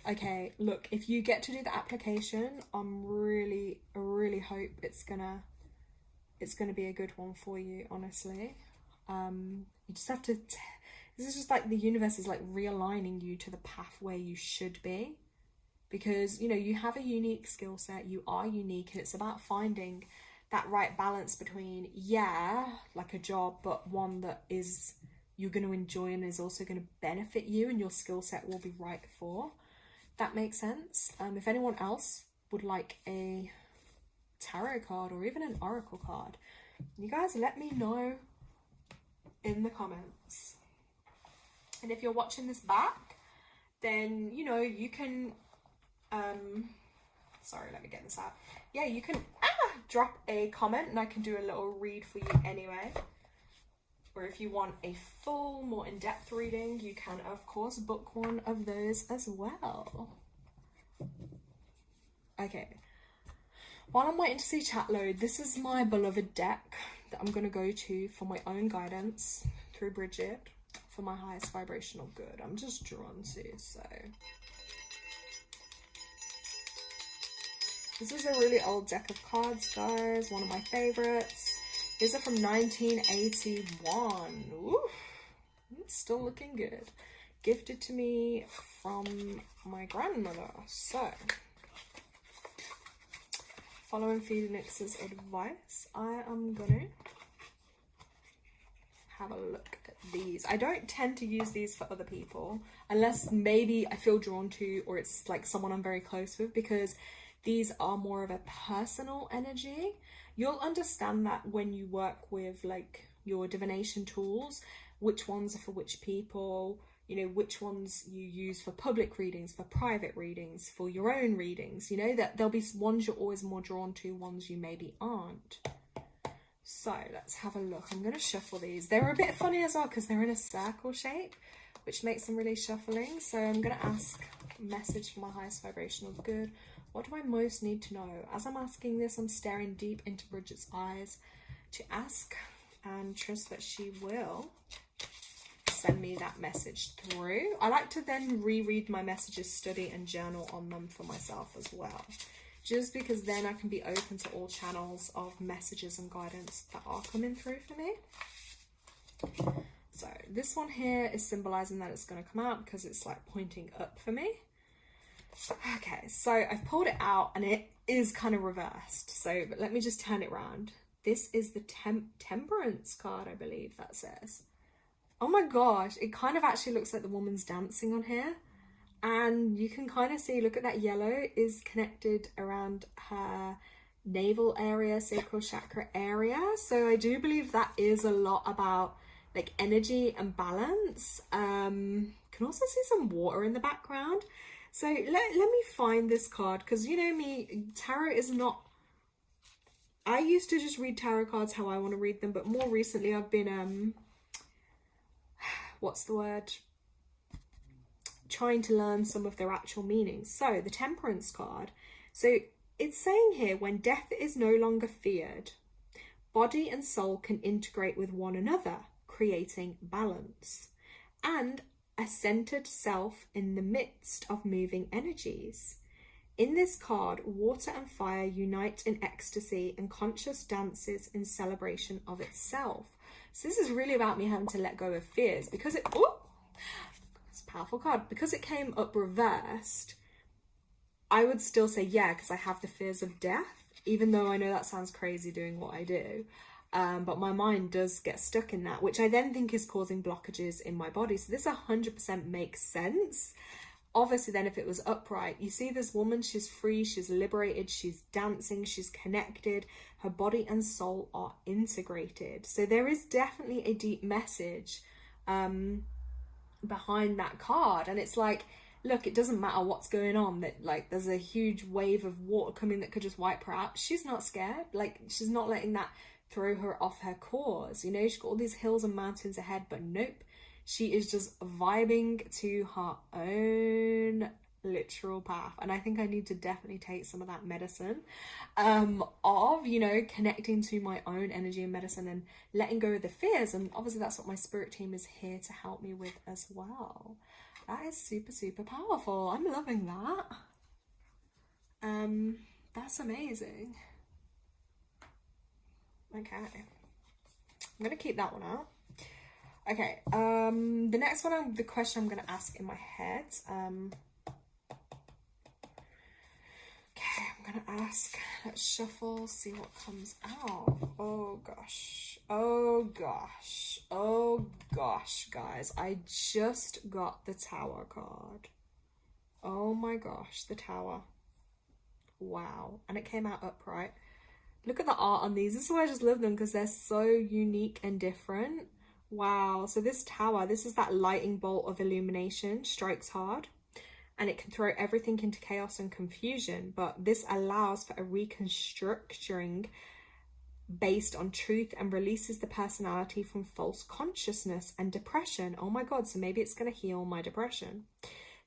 Okay, look, if you get to do the application, I'm really hope it's gonna be a good one for you, honestly. You just have to, this is just like the universe is like realigning you to the path where you should be. Because, you know, you have a unique skill set, you are unique, and it's about finding that right balance between, yeah, like a job, but one that is you're going to enjoy and is also going to benefit you and your skill set will be right for. That makes sense. If anyone else would like a tarot card or even an oracle card, you guys let me know in the comments. And if you're watching this back, then, you know, you can... sorry, let me get this out. Yeah, you can drop a comment and I can do a little read for you anyway. Or if you want a full, more in-depth reading, you can, of course, book one of those as well. Okay. While I'm waiting to see chat load, this is my beloved deck that I'm going to go to for my own guidance through Bridget for my highest vibrational good. I'm just drawn to, so... This is a really old deck of cards, guys. One of my favorites. These are from 1981. Ooh, it's still looking good. Gifted to me from my grandmother. So, following Phoenix's advice, I am gonna have a look at these. I don't tend to use these for other people unless maybe I feel drawn to, or it's like someone I'm very close with, because these are more of a personal energy. You'll understand that when you work with like your divination tools, which ones are for which people, you know, which ones you use for public readings, for private readings, for your own readings, you know, that there'll be ones you're always more drawn to, ones you maybe aren't. So let's have a look. I'm going to shuffle these. They're a bit funny as well because they're in a circle shape, which makes them really shuffling. So I'm going to ask a message for my highest vibrational good. What do I most need to know? As I'm asking this, I'm staring deep into Bridget's eyes to ask and trust that she will send me that message through. I like to then reread my messages, study and journal on them for myself as well. Just because then I can be open to all channels of messages and guidance that are coming through for me. So this one here is symbolizing that it's going to come out because it's like pointing up for me. Okay, so I've pulled it out and it is kind of reversed. So, but let me just turn it around. This is the Temperance card, I believe that says. Oh my gosh, it kind of actually looks like the woman's dancing on here. And you can kind of see, look at that yellow is connected around her navel area, sacral chakra area. So I do believe that is a lot about like energy and balance. Can also see some water in the background. So let me find this card, because you know me, tarot is not, I used to just read tarot cards how I want to read them, but more recently I've been what's the word, trying to learn some of their actual meanings. So the Temperance card, so it's saying here, when death is no longer feared, body and soul can integrate with one another, creating balance and a centered self in the midst of moving energies. In this card, water and fire unite in ecstasy and conscious dances in celebration of itself. So this is really about me having to let go of fears, because it's a powerful card. Because it came up reversed, I would still say yeah, because I have the fears of death, even though I know that sounds crazy doing what I do. But my mind does get stuck in that, which I then think is causing blockages in my body. So this 100% makes sense. Obviously then if it was upright, you see this woman, she's free, she's liberated, she's dancing, she's connected, her body and soul are integrated. So there is definitely a deep message behind that card. And it's like, look, it doesn't matter what's going on, that like there's a huge wave of water coming that could just wipe her out. She's not scared. Like, she's not letting that throw her off her course. You know, she's got all these hills and mountains ahead, but nope, she is just vibing to her own literal path. And I think I need to definitely take some of that medicine of, you know, connecting to my own energy and medicine and letting go of the fears. And obviously that's what my spirit team is here to help me with as well. That is super, super powerful. I'm loving that. That's amazing. Okay, I'm gonna keep that one out. Okay, the next one, the question I'm gonna ask in my head. Okay, I'm gonna ask. Let's shuffle, see what comes out. Oh gosh, oh gosh, oh gosh, guys! I just got the Tower card. Oh my gosh, the Tower. Wow, and it came out upright. Look at the art on these. This is why I just love them, because they're so unique and different. Wow. So this Tower, this is that lightning bolt of illumination, strikes hard, and it can throw everything into chaos and confusion. But this allows for a reconstructing based on truth and releases the personality from false consciousness and depression. Oh my God. So maybe it's going to heal my depression.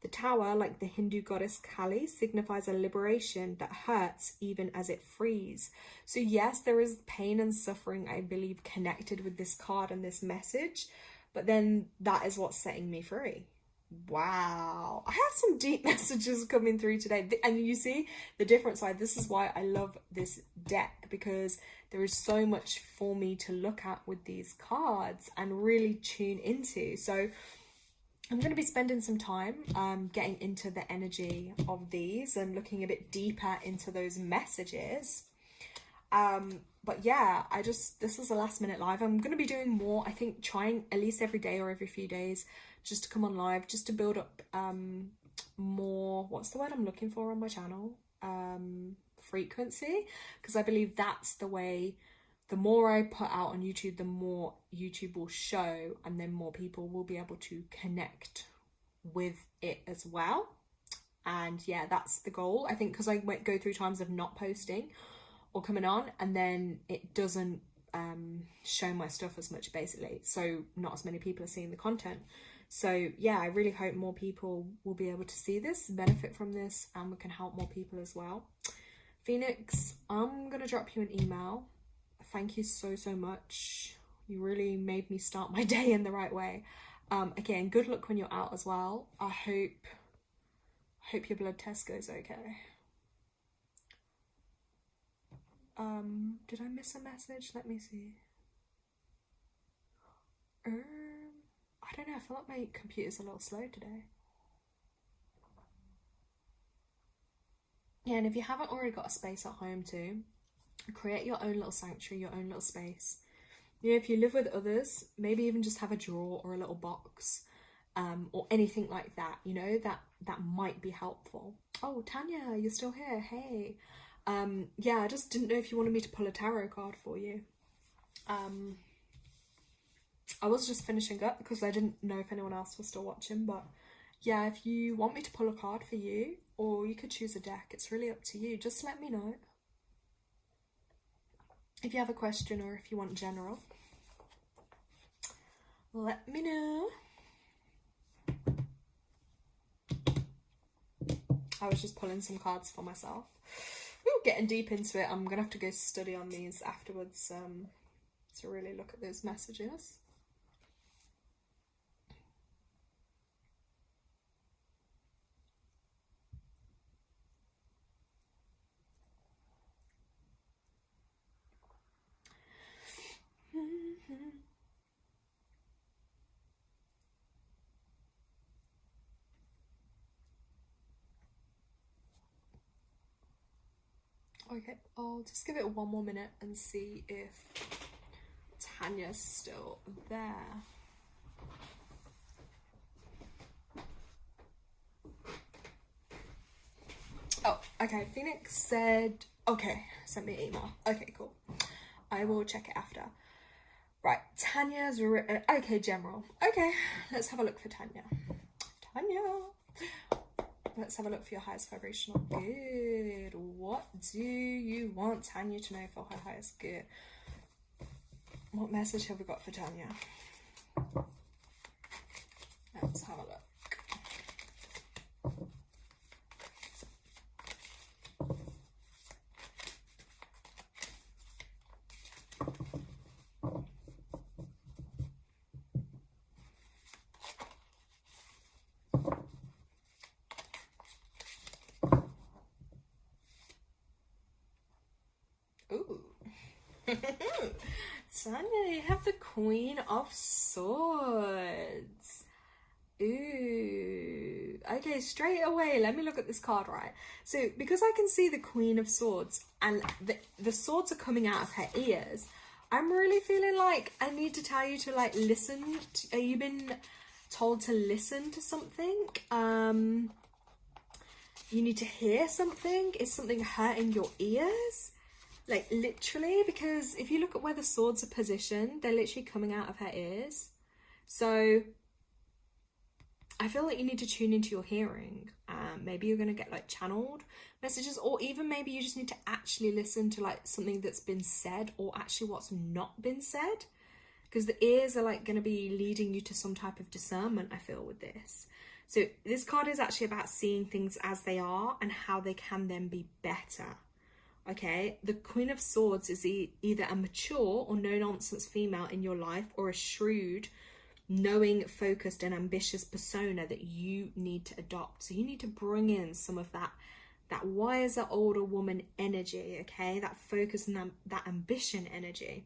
The Tower, like the Hindu goddess Kali, signifies a liberation that hurts even as it frees. So yes, there is pain and suffering, I believe, connected with this card and this message, but then that is what's setting me free. Wow. I had some deep messages coming through today. And you see the different side. This is why I love this deck, because there is so much for me to look at with these cards and really tune into. So I'm going to be spending some time getting into the energy of these and looking a bit deeper into those messages. But yeah, this is a last minute live. I'm going to be doing more, I think, trying at least every day or every few days just to come on live, just to build up more, what's the word I'm looking for on my channel? Frequency, because I believe that's the way. The more I put out on YouTube, the more YouTube will show, and then more people will be able to connect with it as well. And yeah, that's the goal. I think because I might go through times of not posting or coming on, and then it doesn't show my stuff as much, basically. So not as many people are seeing the content. So yeah, I really hope more people will be able to see this, benefit from this, and we can help more people as well. Phoenix, I'm going to drop you an email. Thank you so, so much. You really made me start my day in the right way. Again, good luck when you're out as well. I hope your blood test goes okay. Did I miss a message? Let me see. I don't know. I feel like my computer's a little slow today. Yeah, and if you haven't already got a space at home too, create your own little sanctuary, your own little space. You know, if you live with others, maybe even just have a drawer or a little box, or anything like that, you know, that might be helpful. Oh, Tanya, you're still here. Hey. Yeah, I just didn't know if you wanted me to pull a tarot card for you. I was just finishing up because I didn't know if anyone else was still watching, but yeah, if you want me to pull a card for you, or you could choose a deck, it's really up to you. Just let me know if you have a question or if you want general. Let me know. I was just pulling some cards for myself. Ooh, getting deep into it. I'm gonna have to go study on these afterwards to really look at those messages. Okay, I'll just give it one more minute and see if Tanya's still there. Oh, okay, Phoenix said, okay, sent me an email. Okay, cool. I will check it after. Right, Tanya's okay, general. Okay, let's have a look for Tanya. Tanya. Let's have a look for your highest vibrational good. What do you want Tanya to know for her highest good? What message have we got for Tanya? Let's have a look. Ooh. Tanya, you have the Queen of Swords. Ooh. Okay, straight away, let me look at this card, right? So, because I can see the Queen of Swords and the swords are coming out of her ears, I'm really feeling like I need to tell you to, like, listen. Are you been told to listen to something? You need to hear something? Is something hurting your ears? Like, literally, because if you look at where the swords are positioned, they're literally coming out of her ears. So I feel like you need to tune into your hearing. Maybe you're going to get, like, channeled messages, or even maybe you just need to actually listen to, like, something that's been said, or actually what's not been said. Because the ears are, like, going to be leading you to some type of discernment, I feel, with this. So this card is actually about seeing things as they are and how they can then be better. Okay, the Queen of Swords is either a mature or no-nonsense female in your life, or a shrewd, knowing, focused and ambitious persona that you need to adopt. So you need to bring in some of that wiser, older woman energy, okay? That focus and that ambition energy.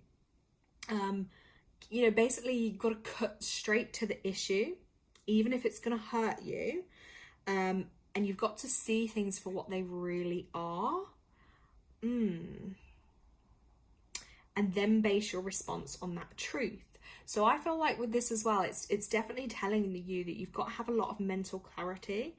You know, basically you've got to cut straight to the issue, even if it's going to hurt you. And you've got to see things for what they really are. And then base your response on that truth. So I feel like with this as well, it's definitely telling you that you've got to have a lot of mental clarity,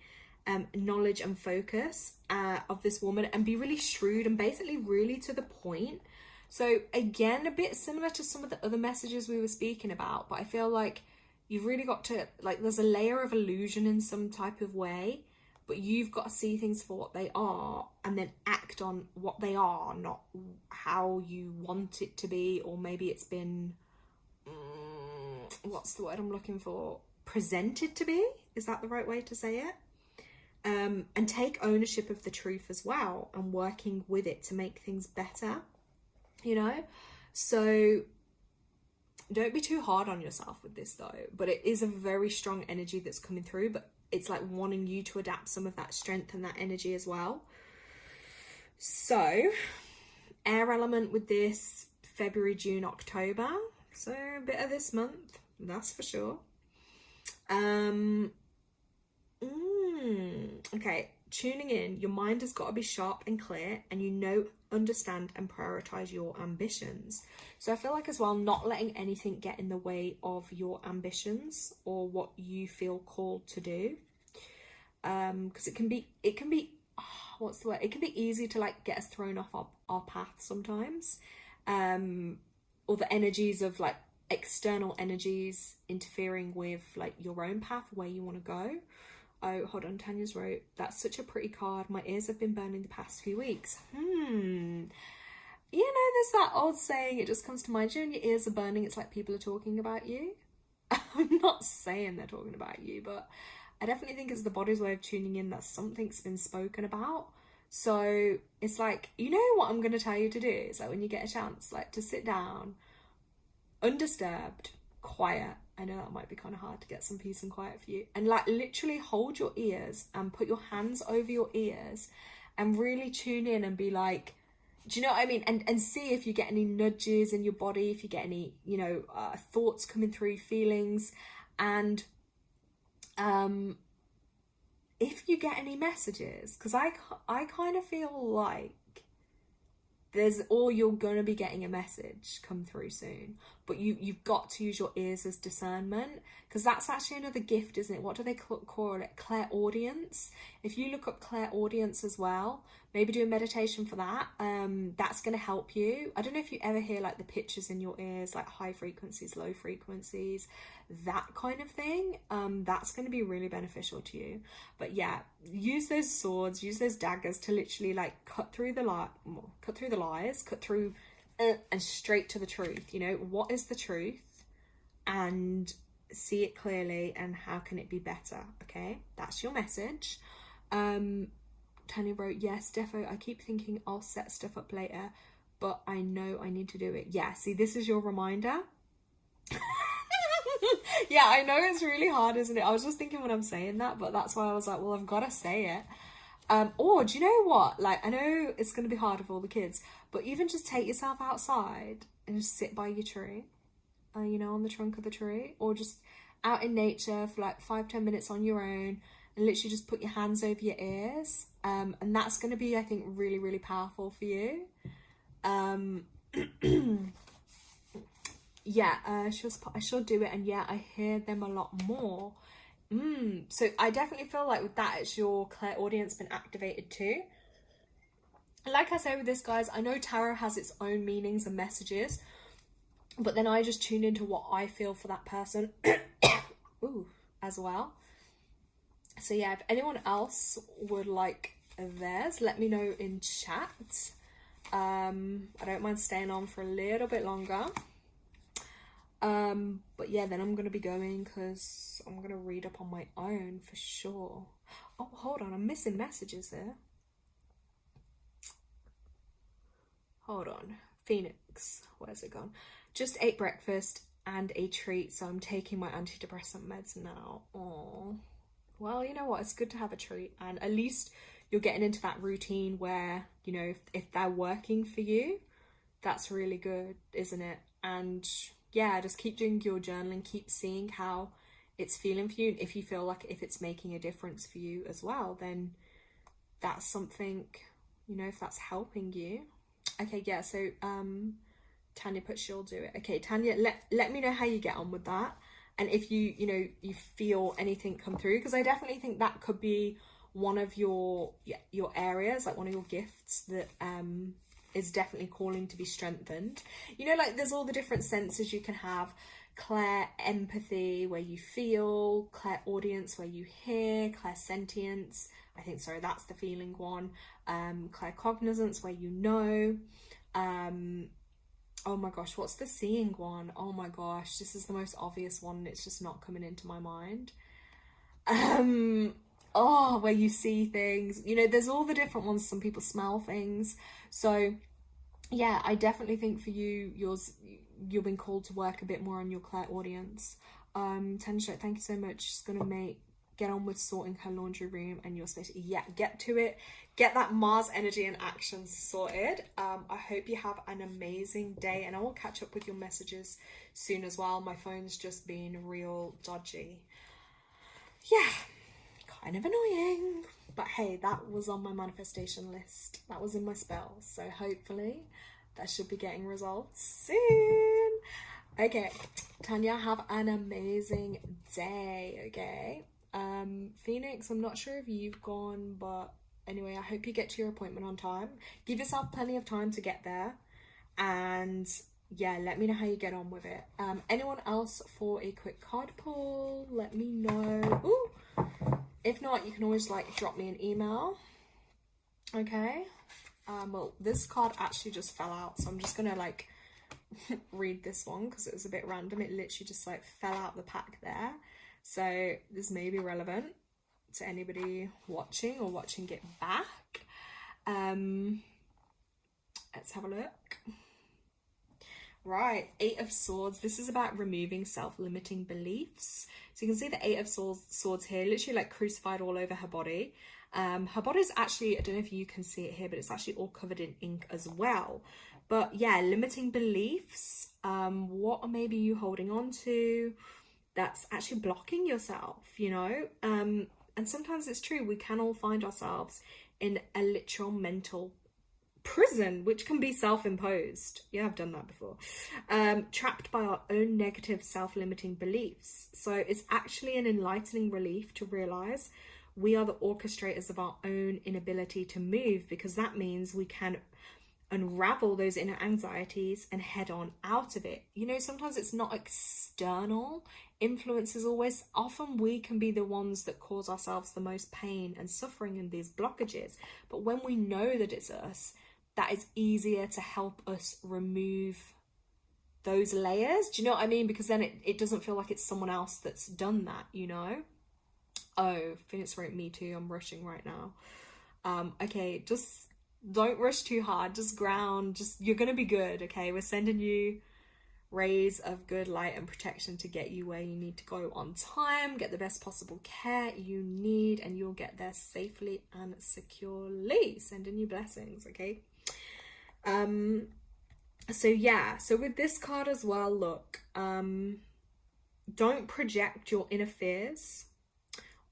knowledge and focus of this woman, and be really shrewd and basically really to the point. So again, a bit similar to some of the other messages we were speaking about, but I feel like you've really got to, like, there's a layer of illusion in some type of way, but you've got to see things for what they are and then act on what they are, not how you want it to be, or maybe it's been, what's the word I'm looking for? Presented to be? Is that the right way to say it? And take ownership of the truth as well, and working with it to make things better, you know? So don't be too hard on yourself with this though, but it is a very strong energy that's coming through, but it's like wanting you to adapt some of that strength and that energy as well. So air element with this, February, June, October. So a bit of this month, that's for sure. Okay, tuning in, your mind has got to be sharp and clear, and you know, understand and prioritize your ambitions. So I feel like as well, not letting anything get in the way of your ambitions or what you feel called to do, because it can be what's the word? It can be easy to like get us thrown off our path sometimes. Or the energies of like external energies interfering with like your own path, where you want to go. Oh, hold on, Tanya's wrote, that's such a pretty card. My ears have been burning the past few weeks. You know, there's that old saying, it just comes to mind, when your ears are burning, it's like people are talking about you. I'm not saying they're talking about you, but I definitely think it's the body's way of tuning in that something's been spoken about. So it's like, you know what I'm going to tell you to do? It's like when you get a chance, like to sit down, undisturbed, quiet. I know that might be kind of hard to get some peace and quiet for you. And like literally hold your ears and put your hands over your ears and really tune in and be like, do you know what I mean? And see if you get any nudges in your body, if you get any, you know, thoughts coming through, feelings. And if you get any messages, because I kind of feel like you're going to be getting a message come through soon, but you've got to use your ears as discernment, because that's actually another gift, isn't it? What do they call it? Clairaudience. If you look up clairaudience as well, maybe do a meditation for that. That's going to help you. I don't know if you ever hear like the pitches in your ears, like high frequencies, low frequencies, that kind of thing. That's going to be really beneficial to you. But use those swords, use those daggers to literally like cut through the lies, and straight to the truth. You know, what is the truth, and see it clearly, and how can it be better? Okay, that's your message. Tanya wrote, yes, defo, I keep thinking I'll set stuff up later, but I know I need to do it. Yeah, see, this is your reminder. Yeah, I know it's really hard, isn't it? I was just thinking when I'm saying that, but that's why I was like, well, I've got to say it. Or do you know what? Like, I know it's going to be hard with all the kids, but even just take yourself outside and just sit by your tree, you know, on the trunk of the tree, or just out in nature for like 5-10 minutes on your own, and literally just put your hands over your ears. And that's going to be, I think, really, really powerful for you. She'll do it, and yeah, I hear them a lot more. So I definitely feel like with that, it's your clairaudience been activated too. Like I say with this, guys, I know tarot has its own meanings and messages, but then I just tune into what I feel for that person as well. So yeah, if anyone else would like theirs, let me know in chat. I don't mind staying on for a little bit longer. But yeah, then I'm gonna be going, because I'm gonna read up on my own for sure. Oh, hold on, I'm missing messages there. Hold on. Phoenix, where's it gone? Just ate breakfast and a treat, so I'm taking my antidepressant meds now. Oh, well, you know what? It's good to have a treat, and at least you're getting into that routine where, you know, if they're working for you, that's really good, isn't it? And yeah, just keep doing your journaling, keep seeing how it's feeling for you. And if you feel like if it's making a difference for you as well, then that's something, you know, if that's helping you. Okay, yeah, so Tanya put she'll do it. Okay, Tanya, let me know how you get on with that, and if you feel anything come through, because I definitely think that could be one of your areas, like one of your gifts that is definitely calling to be strengthened. You know, like there's all the different senses you can have. Clair empathy, where you feel; clairaudience, where you hear; clairsentience, I think, sorry, that's the feeling one. Claircognizance, where you know. Oh my gosh, what's the seeing one? Oh my gosh, this is the most obvious one, it's just not coming into my mind. Where you see things, you know, there's all the different ones. Some people smell things. So yeah, I definitely think for you, you've been called to work a bit more on your clairaudience. Tanisha, thank you so much. She's gonna get on with sorting her laundry room and your space. Yeah, get to it. Get that Mars energy and action sorted. I hope you have an amazing day, and I will catch up with your messages soon as well. My phone's just been real dodgy. Yeah, kind of annoying, but hey, that was on my manifestation list. That was in my spells, so hopefully that should be getting results soon. Okay, Tanya, have an amazing day. Okay, Phoenix, I'm not sure if you've gone, but Anyway, I hope you get to your appointment on time. Give yourself plenty of time to get there. And yeah, let me know how you get on with it. Anyone else for a quick card pull? Let me know. Ooh. If not, you can always like drop me an email. Okay. Well, this card actually just fell out, so I'm just gonna like read this one because it was a bit random. It literally just like fell out the pack there. So this may be relevant to anybody watching or watching it back. Let's have a look. Right, 8 of Swords. This is about removing self-limiting beliefs. So you can see the 8 of Swords here, literally like crucified all over her body. Her body's actually, I don't know if you can see it here, but it's actually all covered in ink as well. But yeah, limiting beliefs. What are maybe you holding on to that's actually blocking yourself, you know? And sometimes it's true, we can all find ourselves in a literal mental prison, which can be self-imposed. Yeah, I've done that before. Trapped by our own negative self-limiting beliefs. So it's actually an enlightening relief to realize we are the orchestrators of our own inability to move, because that means we can unravel those inner anxieties and head on out of it. You know, sometimes it's not external influences always. Often we can be the ones that cause ourselves the most pain and suffering in these blockages. But when we know that it's us, that is easier to help us remove those layers. Do you know what I mean? Because then it doesn't feel like it's someone else that's done that, you know? Oh, Phoenix wrote me too. I'm rushing right now. Okay, just don't rush too hard. Just ground. You're gonna be good, okay? We're sending you rays of good light and protection to get you where you need to go on time, get the best possible care you need, and you'll get there safely and securely. Sending you blessings, okay? So yeah, so with this card as well, look, don't project your inner fears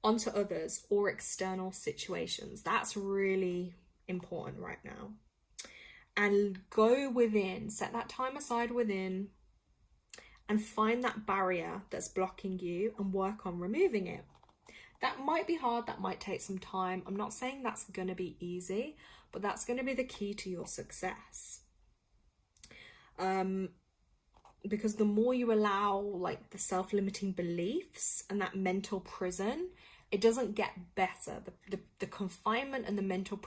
onto others or external situations. That's really important right now. And go within, set that time aside within, and find that barrier that's blocking you and work on removing it. That might be hard, that might take some time. I'm not saying that's going to be easy, but that's going to be the key to your success. Because the more you allow like the self-limiting beliefs and that mental prison, it doesn't get better. The confinement and the mental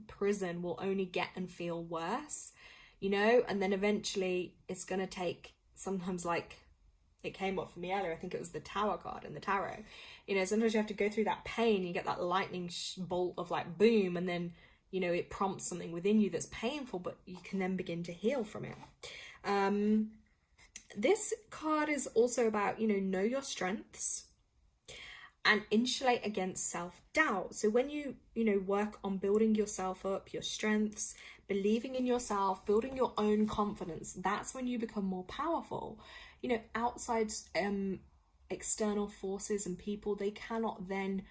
prison will only get and feel worse, you know, and then eventually it's going to take, sometimes like it came up for me earlier, I think it was the Tower card in the tarot, you know, sometimes you have to go through that pain, you get that lightning bolt of like boom, and then, you know, it prompts something within you that's painful, but you can then begin to heal from it. This card is also about, you know your strengths and insulate against self-doubt. So when you work on building yourself up, your strengths, believing in yourself, building your own confidence, that's when you become more powerful. You know, outside external forces and people, they cannot then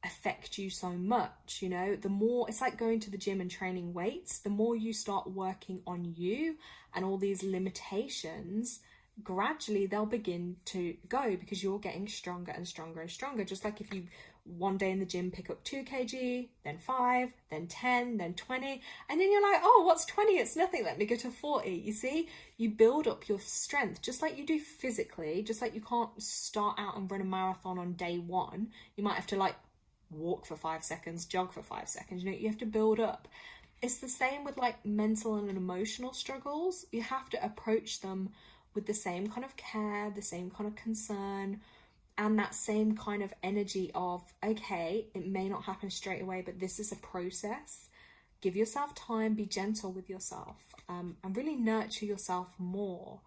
affect you so much. You know, the more, it's like going to the gym and training weights, the more you start working on you and all these limitations, gradually they'll begin to go, because you're getting stronger and stronger and stronger. Just like if you one day in the gym pick up 2 kg, then 5, then 10, then 20, and then you're like, oh, what's 20? It's nothing, let me go to 40. You see, you build up your strength just like you do physically. Just like you can't start out and run a marathon on day one. You might have to like walk for 5 seconds, jog for 5 seconds, you know, you have to build up. It's the same with like mental and emotional struggles. You have to approach them with the same kind of care, the same kind of concern, and that same kind of energy of, okay, it may not happen straight away, but this is a process. Give yourself time, be gentle with yourself, and really nurture yourself more.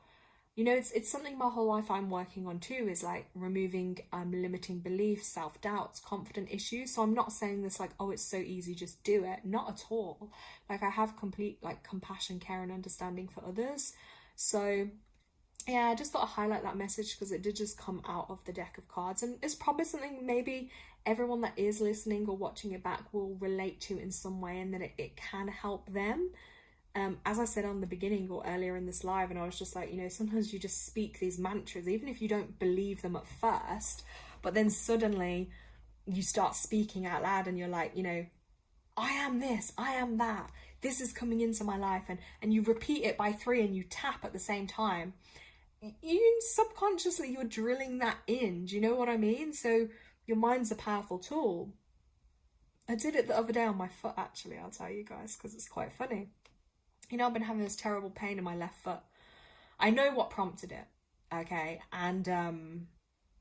You know, it's something my whole life I'm working on too, is like removing limiting beliefs, self-doubts, confident issues. So I'm not saying this like, oh, it's so easy, just do it. Not at all. Like, I have complete like compassion, care, and understanding for others. So yeah, I just thought I'd highlight that message because it did just come out of the deck of cards, and it's probably something maybe everyone that is listening or watching it back will relate to in some way, and that it can help them. As I said on the beginning or earlier in this live, and I was just like, you know, sometimes you just speak these mantras, even if you don't believe them at first, but then suddenly you start speaking out loud and you're like, you know, I am this, I am that, this is coming into my life, and you repeat it by 3 and you tap at the same time, you subconsciously, you're drilling that in. Do you know what I mean? So your mind's a powerful tool. I did it the other day on my foot, actually, I'll tell you guys, because it's quite funny. You know, I've been having this terrible pain in my left foot. I know what prompted it, okay? And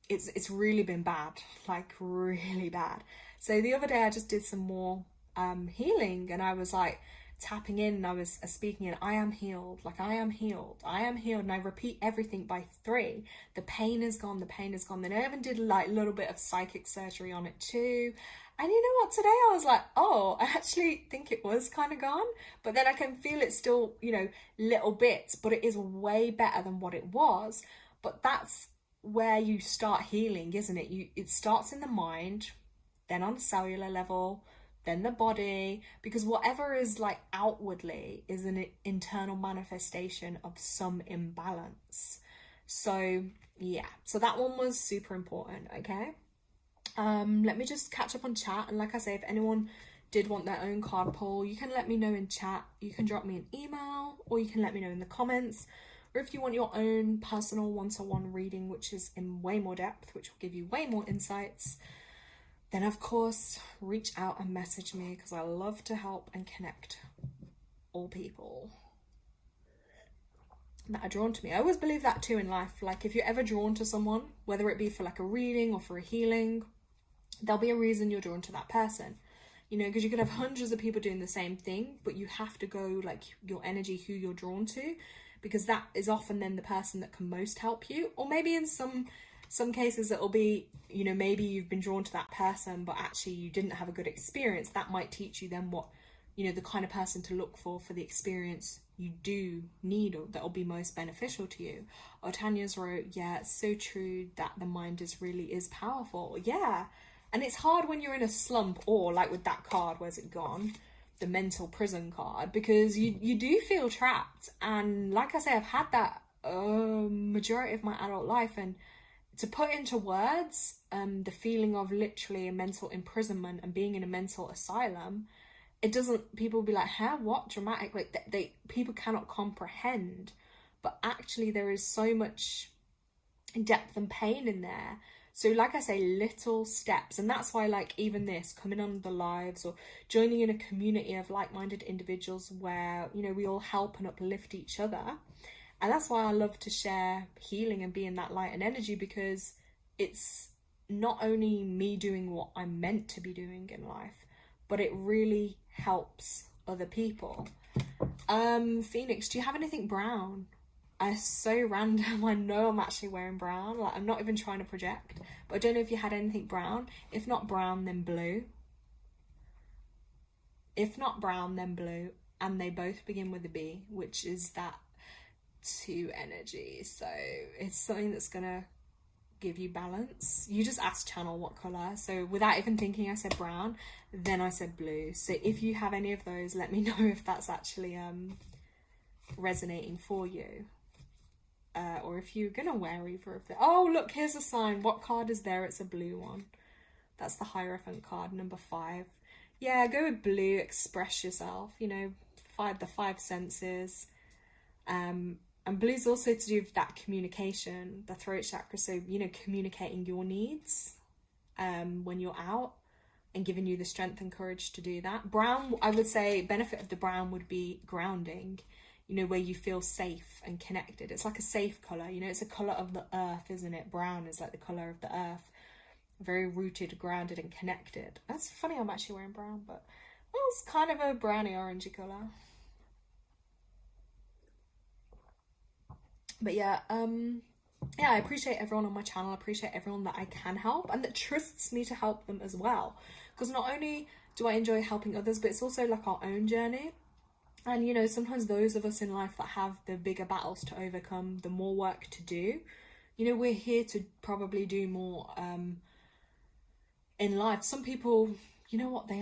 it's really been bad, like really bad. So the other day I just did some more healing, and I was like tapping in, and I was speaking in, I am healed, like I am healed, I am healed, and I repeat everything by 3. The pain is gone, the pain is gone. Then I even did like a little bit of psychic surgery on it too. And you know what, today I was like, oh, I actually think it was kind of gone, but then I can feel it still, you know, little bits, but it is way better than what it was. But that's where you start healing, isn't it? It starts in the mind, then on the cellular level, then the body, because whatever is like outwardly is an internal manifestation of some imbalance. So yeah, so that one was super important. Okay, let me just catch up on chat, and like I say, if anyone did want their own card pull, you can let me know in chat. You can drop me an email, or you can let me know in the comments. Or if you want your own personal one-to-one reading, which is in way more depth, which will give you way more insights, then of course reach out and message me, because I love to help and connect all people that are drawn to me. I always believe that too in life. Like if you're ever drawn to someone, whether it be for like a reading or for a healing, there'll be a reason you're drawn to that person. You know, because you could have hundreds of people doing the same thing, but you have to go like your energy, who you're drawn to, because that is often then the person that can most help you. Or maybe in some cases it'll be, you know, maybe you've been drawn to that person, but actually you didn't have a good experience. That might teach you then what, you know, the kind of person to look for the experience you do need, or that will be most beneficial to you. Or Tanya's wrote, yeah, it's so true that the mind is powerful. Yeah. And it's hard when you're in a slump, or like with that card, where's it gone? The mental prison card, because you do feel trapped. And like I say, I've had that majority of my adult life, and to put into words the feeling of literally a mental imprisonment and being in a mental asylum, it doesn't, people be like, huh, what, dramatic, like people cannot comprehend, but actually there is so much depth and pain in there. So like I say, little steps. And that's why, like, even this, coming on the lives or joining in a community of like-minded individuals where, you know, we all help and uplift each other. And that's why I love to share healing and be in that light and energy, because it's not only me doing what I'm meant to be doing in life, but it really helps other people. Phoenix, do you have anything brown? It's so random. I know I'm actually wearing brown. Like, I'm not even trying to project, but I don't know if you had anything brown. If not brown, then blue. If not brown, then blue. And they both begin with a B, which is that 2 energy. So it's something that's gonna give you balance. You just asked channel what color, so without even thinking I said brown, then I said blue. So if you have any of those, let me know if that's actually resonating for you. Or if you're gonna wear either of them. Oh look, here's a sign. What card is there? It's a blue one. That's the Hierophant card, number 5. Yeah, go with blue. Express yourself, you know, the 5 senses. And blue's also to do with that communication, the throat chakra. So, you know, communicating your needs when you're out, and giving you the strength and courage to do that. Brown, I would say, benefit of the brown would be grounding. You know, where you feel safe and connected. It's like a safe colour, you know, it's a colour of the earth, isn't it? Brown is like the colour of the earth. Very rooted, grounded and connected. That's funny, I'm actually wearing brown, but well, it's kind of a browny orangey colour. But yeah, I appreciate everyone on my channel. I appreciate everyone that I can help and that trusts me to help them as well. Because not only do I enjoy helping others, but it's also like our own journey. And, you know, sometimes those of us in life that have the bigger battles to overcome, the more work to do, you know, we're here to probably do more in life. Some people, you know what, they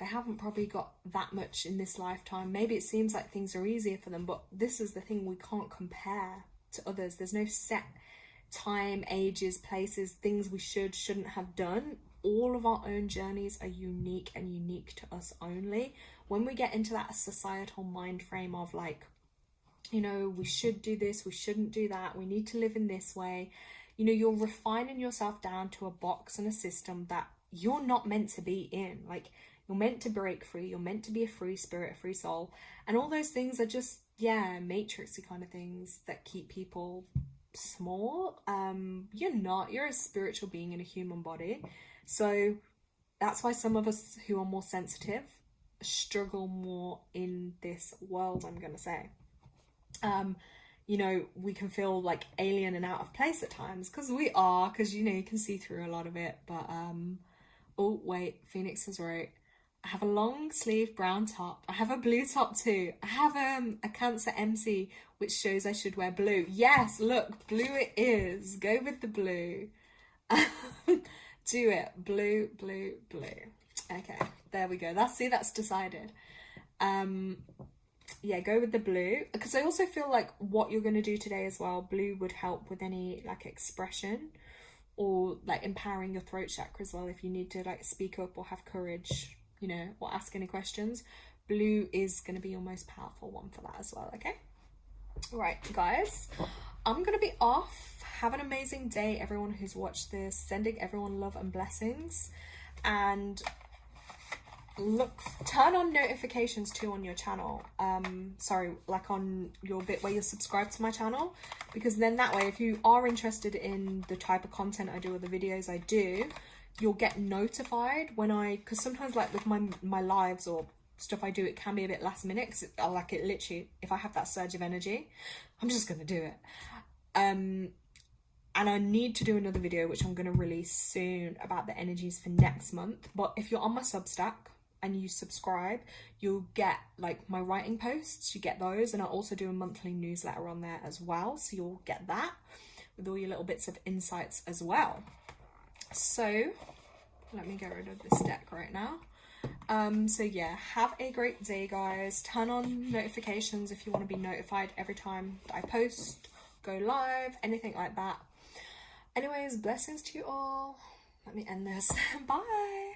haven't probably got that much in this lifetime. Maybe it seems like things are easier for them, but this is the thing, we can't compare to others. There's no set time, ages, places, things we shouldn't have done. all of our own journeys are unique and unique to us only. When we get into that societal mind frame of like, you know, we should do this, we shouldn't do that, we need to live in this way, you know, you're refining yourself down to a box and a system that you're not meant to be in. Like, you're meant to break free, you're meant to be a free spirit, a free soul, and all those things are just, yeah, matrixy kind of things that keep people small. You're a spiritual being in a human body, so that's why some of us who are more sensitive struggle more in this world, I'm gonna say. You know, we can feel like alien and out of place at times, because you know, you can see through a lot of it. But oh wait, Phoenix is right. I have a long sleeve brown top. I have a blue top too. I have a Cancer MC, which shows I should wear blue. Yes, look, blue it is. Go with the blue. Do it. Blue, blue, blue. Okay, there we go. That's decided. Yeah, go with the blue, because I also feel like what you're going to do today as well, blue would help with any like expression or like empowering your throat chakra as well. If you need to like speak up or have courage, you know, or ask any questions, blue is going to be your most powerful one for that as well. Okay, right guys, I'm gonna be off. Have an amazing day, everyone who's watched this. Sending everyone love and blessings, and look, turn on notifications too on your channel. Sorry, like on your bit where you're subscribed to my channel, because then that way, if you are interested in the type of content I do or the videos I do, you'll get notified when because sometimes like with my lives or stuff I do, it can be a bit last minute, because I like it literally, if I have that surge of energy, I'm just gonna do it. And I need to do another video, which I'm gonna release soon, about the energies for next month. But if you're on my Substack and you subscribe, you'll get like my writing posts, you get those, and I also do a monthly newsletter on there as well, so you'll get that with all your little bits of insights as well. So let me get rid of this deck right now. So yeah, have a great day guys. Turn on notifications if you want to be notified every time that I post, go live, anything like that. Anyways, blessings to you all. Let me end this. Bye.